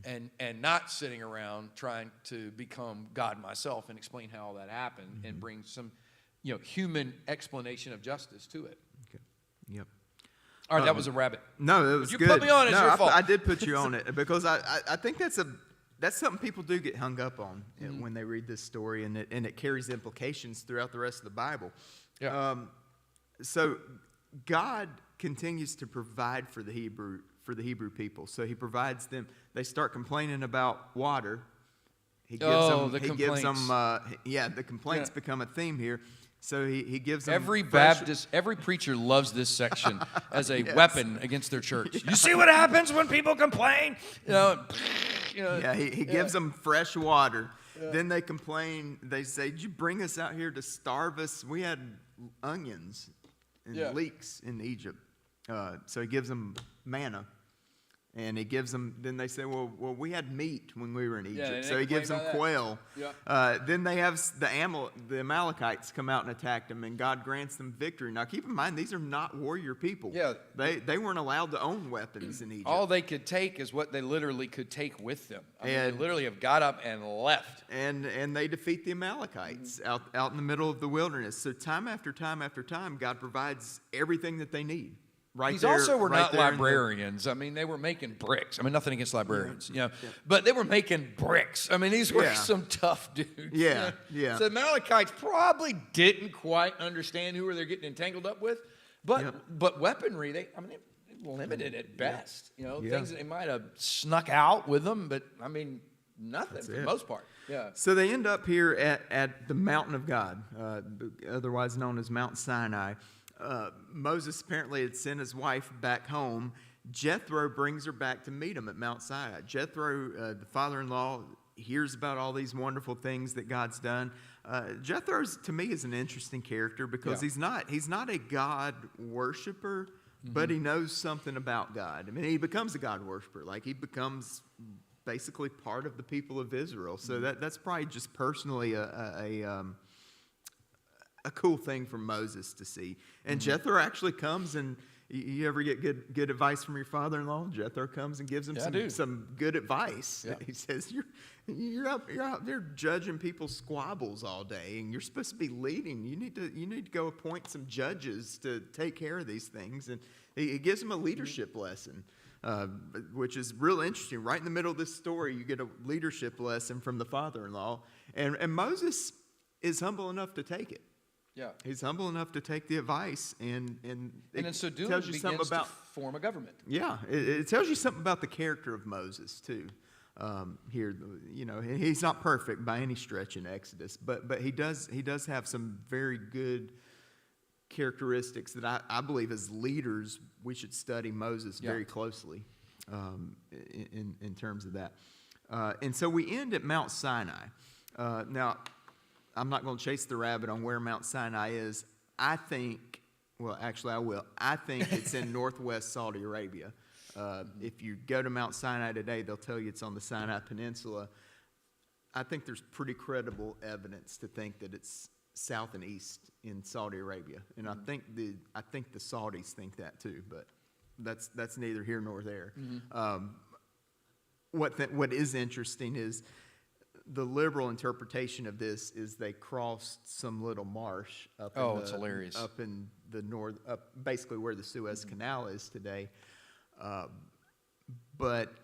And not sitting around trying to become God myself and explain how all that happened and bring some human explanation of justice to it. Okay. Yep. All right, that was a rabbit. No, it was you good. Put me on it. It's your fault. I did put you on it because I think that's something people do get hung up on when they read this story, and it carries implications throughout the rest of the Bible. Yeah. So God continues to provide for the Hebrew people. So he provides them. They start complaining about water. He gives them. The complaints. The complaints become a theme here. So he gives them every preacher loves this section as a weapon against their church. You see what happens when people complain? He gives them fresh water. Yeah. Then they complain. They say, "Did you bring us out here to starve us? We had onions and leeks in Egypt." So he gives them manna. And he gives them, then they say, well, we had meat when we were in Egypt. they So he gives them complain about quail. Yeah. Then they have the Amalekites come out and attack them, and God grants them victory. Now, keep in mind, these are not warrior people. Yeah. They weren't allowed to own weapons in Egypt. All they could take is what they literally could take with them. I mean, they And- literally have got up and left. And they defeat the Amalekites out in the middle of the wilderness. So time after time after time, God provides everything that they need. These also were not librarians. I mean, they were making bricks. I mean, nothing against librarians, but they were making bricks. I mean, these were some tough dudes. Yeah, yeah. So the Amalekites probably didn't quite understand who they're getting entangled up with, but weaponry, they limited at best. Things that they might have snuck out with them, but I mean, nothing for the most part. Yeah. So they end up here at the mountain of God, otherwise known as Mount Sinai. Moses apparently had sent his wife back home. Jethro brings her back to meet him at Mount Sinai. Jethro, the father-in-law, hears about all these wonderful things that God's done. Jethro, to me, is an interesting character because he's not a God worshiper, but he knows something about God. I mean, he becomes a God worshiper. Like, he becomes basically part of the people of Israel. So that's probably just personally a cool thing for Moses to see. And Jethro actually comes, and you ever get good advice from your father-in-law? Jethro comes and gives him some good advice. Yeah. He says, you're out there judging people's squabbles all day, and you're supposed to be leading. You need to go appoint some judges to take care of these things. And he gives him a leadership lesson, which is real interesting. Right in the middle of this story, you get a leadership lesson from the father-in-law, and Moses is humble enough to take it. Yeah, he's humble enough to take the advice, and in so doing, tells you something about to form a government. Yeah, it tells you something about the character of Moses too. Here, he's not perfect by any stretch in Exodus, but he does have some very good characteristics that I believe as leaders we should study Moses very closely in terms of that. And so we end at Mount Sinai. Now, I'm not going to chase the rabbit on where Mount Sinai is. I think it's in northwest Saudi Arabia. If you go to Mount Sinai today, they'll tell you it's on the Sinai Peninsula. I think there's pretty credible evidence to think that it's south and east in Saudi Arabia, and I think the Saudis think that too. But that's neither here nor there. What is interesting is, the liberal interpretation of this is they crossed some little marsh up it's hilarious. Up in the north, basically where the Suez Canal is today. But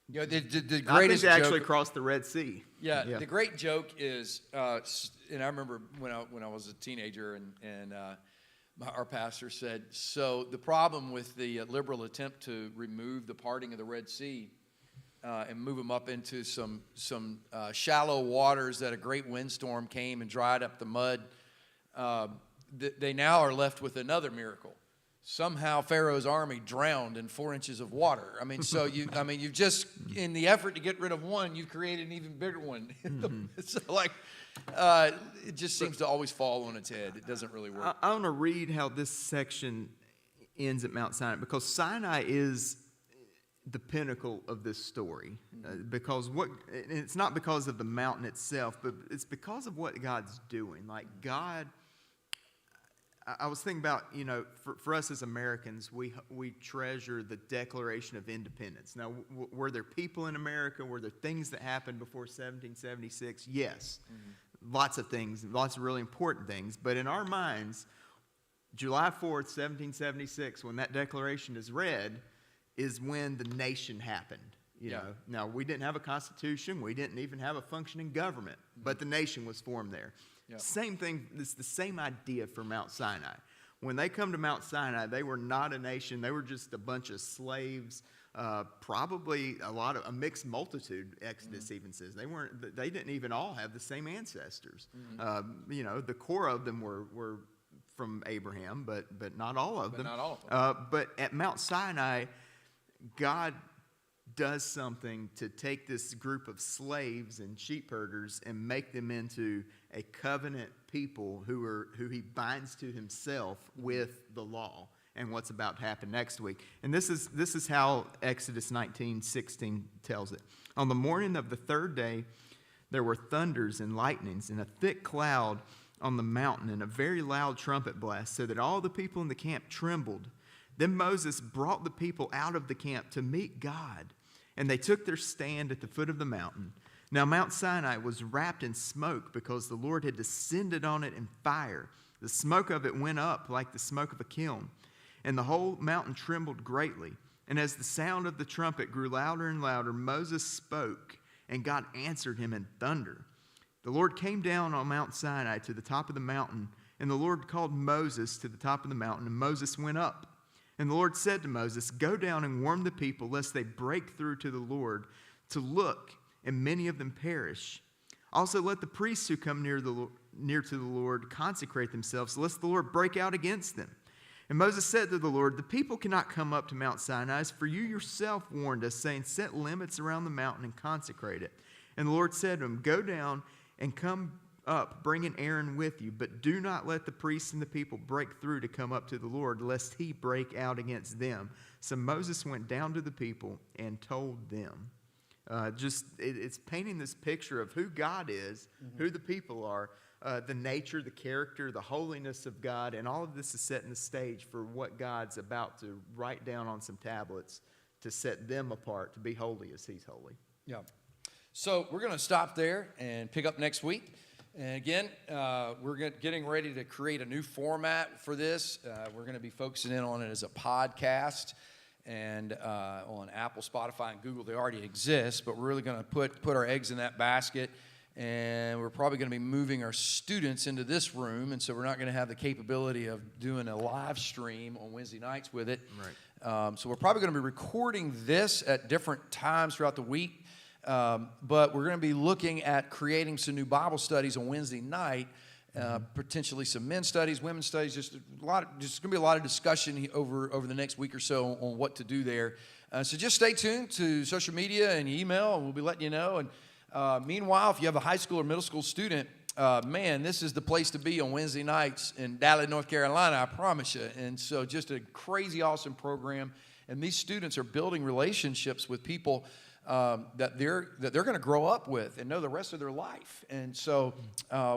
the greatest I think they actually joke, crossed the Red Sea. Yeah, the great joke is, and I remember when I was a teenager, and our pastor said, so the problem with the liberal attempt to remove the parting of the Red Sea and move them up into some shallow waters that a great windstorm came and dried up the mud, they now are left with another miracle. Somehow Pharaoh's army drowned in 4 inches of water. I mean, so you've just, in the effort to get rid of one, you've created an even bigger one. So it just seems to always fall on its head. It doesn't really work. I want to read how this section ends at Mount Sinai, because Sinai is the pinnacle of this story, because it's not because of the mountain itself, but it's because of what God's doing. Like, God, I was thinking about, for us as Americans, we treasure the Declaration of Independence. Now, were there people in America? Were there things that happened before 1776? Yes. Lots of things, lots of really important things. But in our minds, July 4th, 1776, when that declaration is read, is when the nation happened. You know, now we didn't have a constitution, we didn't even have a functioning government, but the nation was formed there. Same thing. It's the same idea for Mount Sinai. When they come to Mount Sinai, they were not a nation. They were just a bunch of slaves. Probably a mixed multitude. Exodus even says they didn't even all have the same ancestors. The core of them were from Abraham, but not all of them. Not all of them. But at Mount Sinai, God does something to take this group of slaves and sheep herders and make them into a covenant people who he binds to himself with the law. and what's about to happen next week. And this is how Exodus 19:16 tells it. On the morning of the third day, there were thunders and lightnings and a thick cloud on the mountain and a very loud trumpet blast, so that all the people in the camp trembled. Then Moses brought the people out of the camp to meet God, and they took their stand at the foot of the mountain. Now Mount Sinai was wrapped in smoke because the Lord had descended on it in fire. The smoke of it went up like the smoke of a kiln, and the whole mountain trembled greatly. And as the sound of the trumpet grew louder and louder, Moses spoke, and God answered him in thunder. The Lord came down on Mount Sinai to the top of the mountain, and the Lord called Moses to the top of the mountain, and Moses went up. And the Lord said to Moses, "Go down and warn the people, lest they break through to the Lord to look, and many of them perish. Also let the priests who come near to the Lord consecrate themselves, lest the Lord break out against them." And Moses said to the Lord, "The people cannot come up to Mount Sinai, for you yourself warned us, saying, 'Set limits around the mountain and consecrate it.' And the Lord said to him, 'Go down and come up, bringing Aaron with you, but do not let the priests and the people break through to come up to the Lord, lest he break out against them.' So Moses went down to the people and told them." It's painting this picture of who God is, who the people are, the nature, the character, the holiness of God, and all of this is setting the stage for what God's about to write down on some tablets to set them apart, to be holy as he's holy. Yeah. So we're going to stop there and pick up next week. And again, we're getting ready to create a new format for this. We're going to be focusing in on it as a podcast, and on Apple, Spotify, and Google. They already exist, but we're really going to put our eggs in that basket, and we're probably going to be moving our students into this room, and so we're not going to have the capability of doing a live stream on Wednesday nights with it. Right. So we're probably going to be recording this at different times throughout the week, but we're going to be looking at creating some new Bible studies on Wednesday night. Potentially some men's studies, women's studies, just going to be a lot of discussion over the next week or so on what to do there. So just stay tuned to social media and email, and we'll be letting you know. And meanwhile, if you have a high school or middle school student, man, this is the place to be on Wednesday nights in Dallas, North Carolina, I promise you. And so just a crazy awesome program. And these students are building relationships with people that they're going to grow up with and know the rest of their life. And so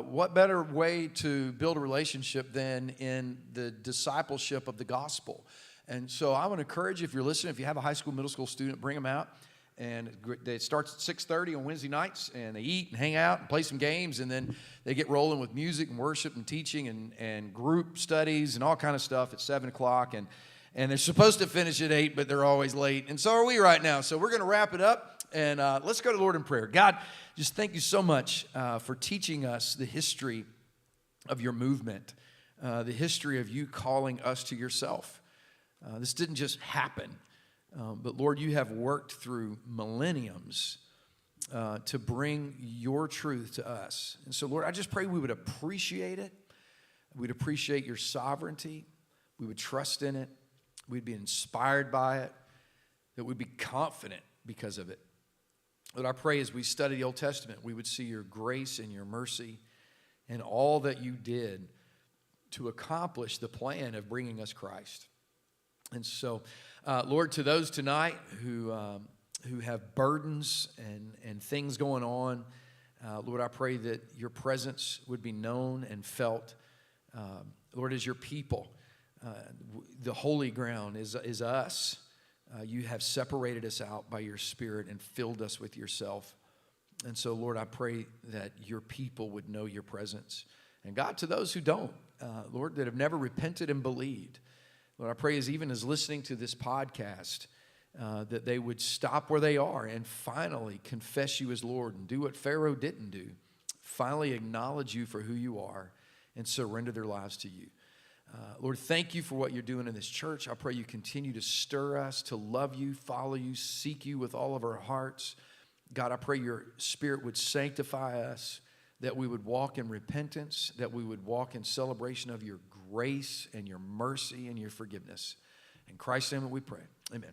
what better way to build a relationship than in the discipleship of the gospel? And so I would encourage you, if you're listening, if you have a high school, middle school student, bring them out. And it starts at 6:30 on Wednesday nights, and they eat and hang out and play some games, and then they get rolling with music and worship and teaching and group studies and all kind of stuff at 7 o'clock. And they're supposed to finish at 8, but they're always late. And so are we right now. So we're going to wrap it up, and let's go to the Lord in prayer. God, just thank you so much for teaching us the history of your movement, the history of you calling us to yourself. This didn't just happen, but Lord, you have worked through millenniums to bring your truth to us. And so, Lord, I just pray we would appreciate it. We'd appreciate your sovereignty. We would trust in it. We'd be inspired by it, that we'd be confident because of it. Lord, I pray as we study the Old Testament, we would see your grace and your mercy and all that you did to accomplish the plan of bringing us Christ. And so, Lord, to those tonight who have burdens and things going on, Lord, I pray that your presence would be known and felt. Lord, as your people, the holy ground is us. You have separated us out by your Spirit and filled us with yourself. And so, Lord, I pray that your people would know your presence. And God, to those who don't, Lord, that have never repented and believed, Lord, I pray even as listening to this podcast, that they would stop where they are and finally confess you as Lord and do what Pharaoh didn't do. Finally acknowledge you for who you are and surrender their lives to you. Lord, thank you for what you're doing in this church. I pray you continue to stir us to love you, follow you, seek you with all of our hearts. God, I pray your Spirit would sanctify us, that we would walk in repentance, that we would walk in celebration of your grace and your mercy and your forgiveness. In Christ's name we pray. Amen.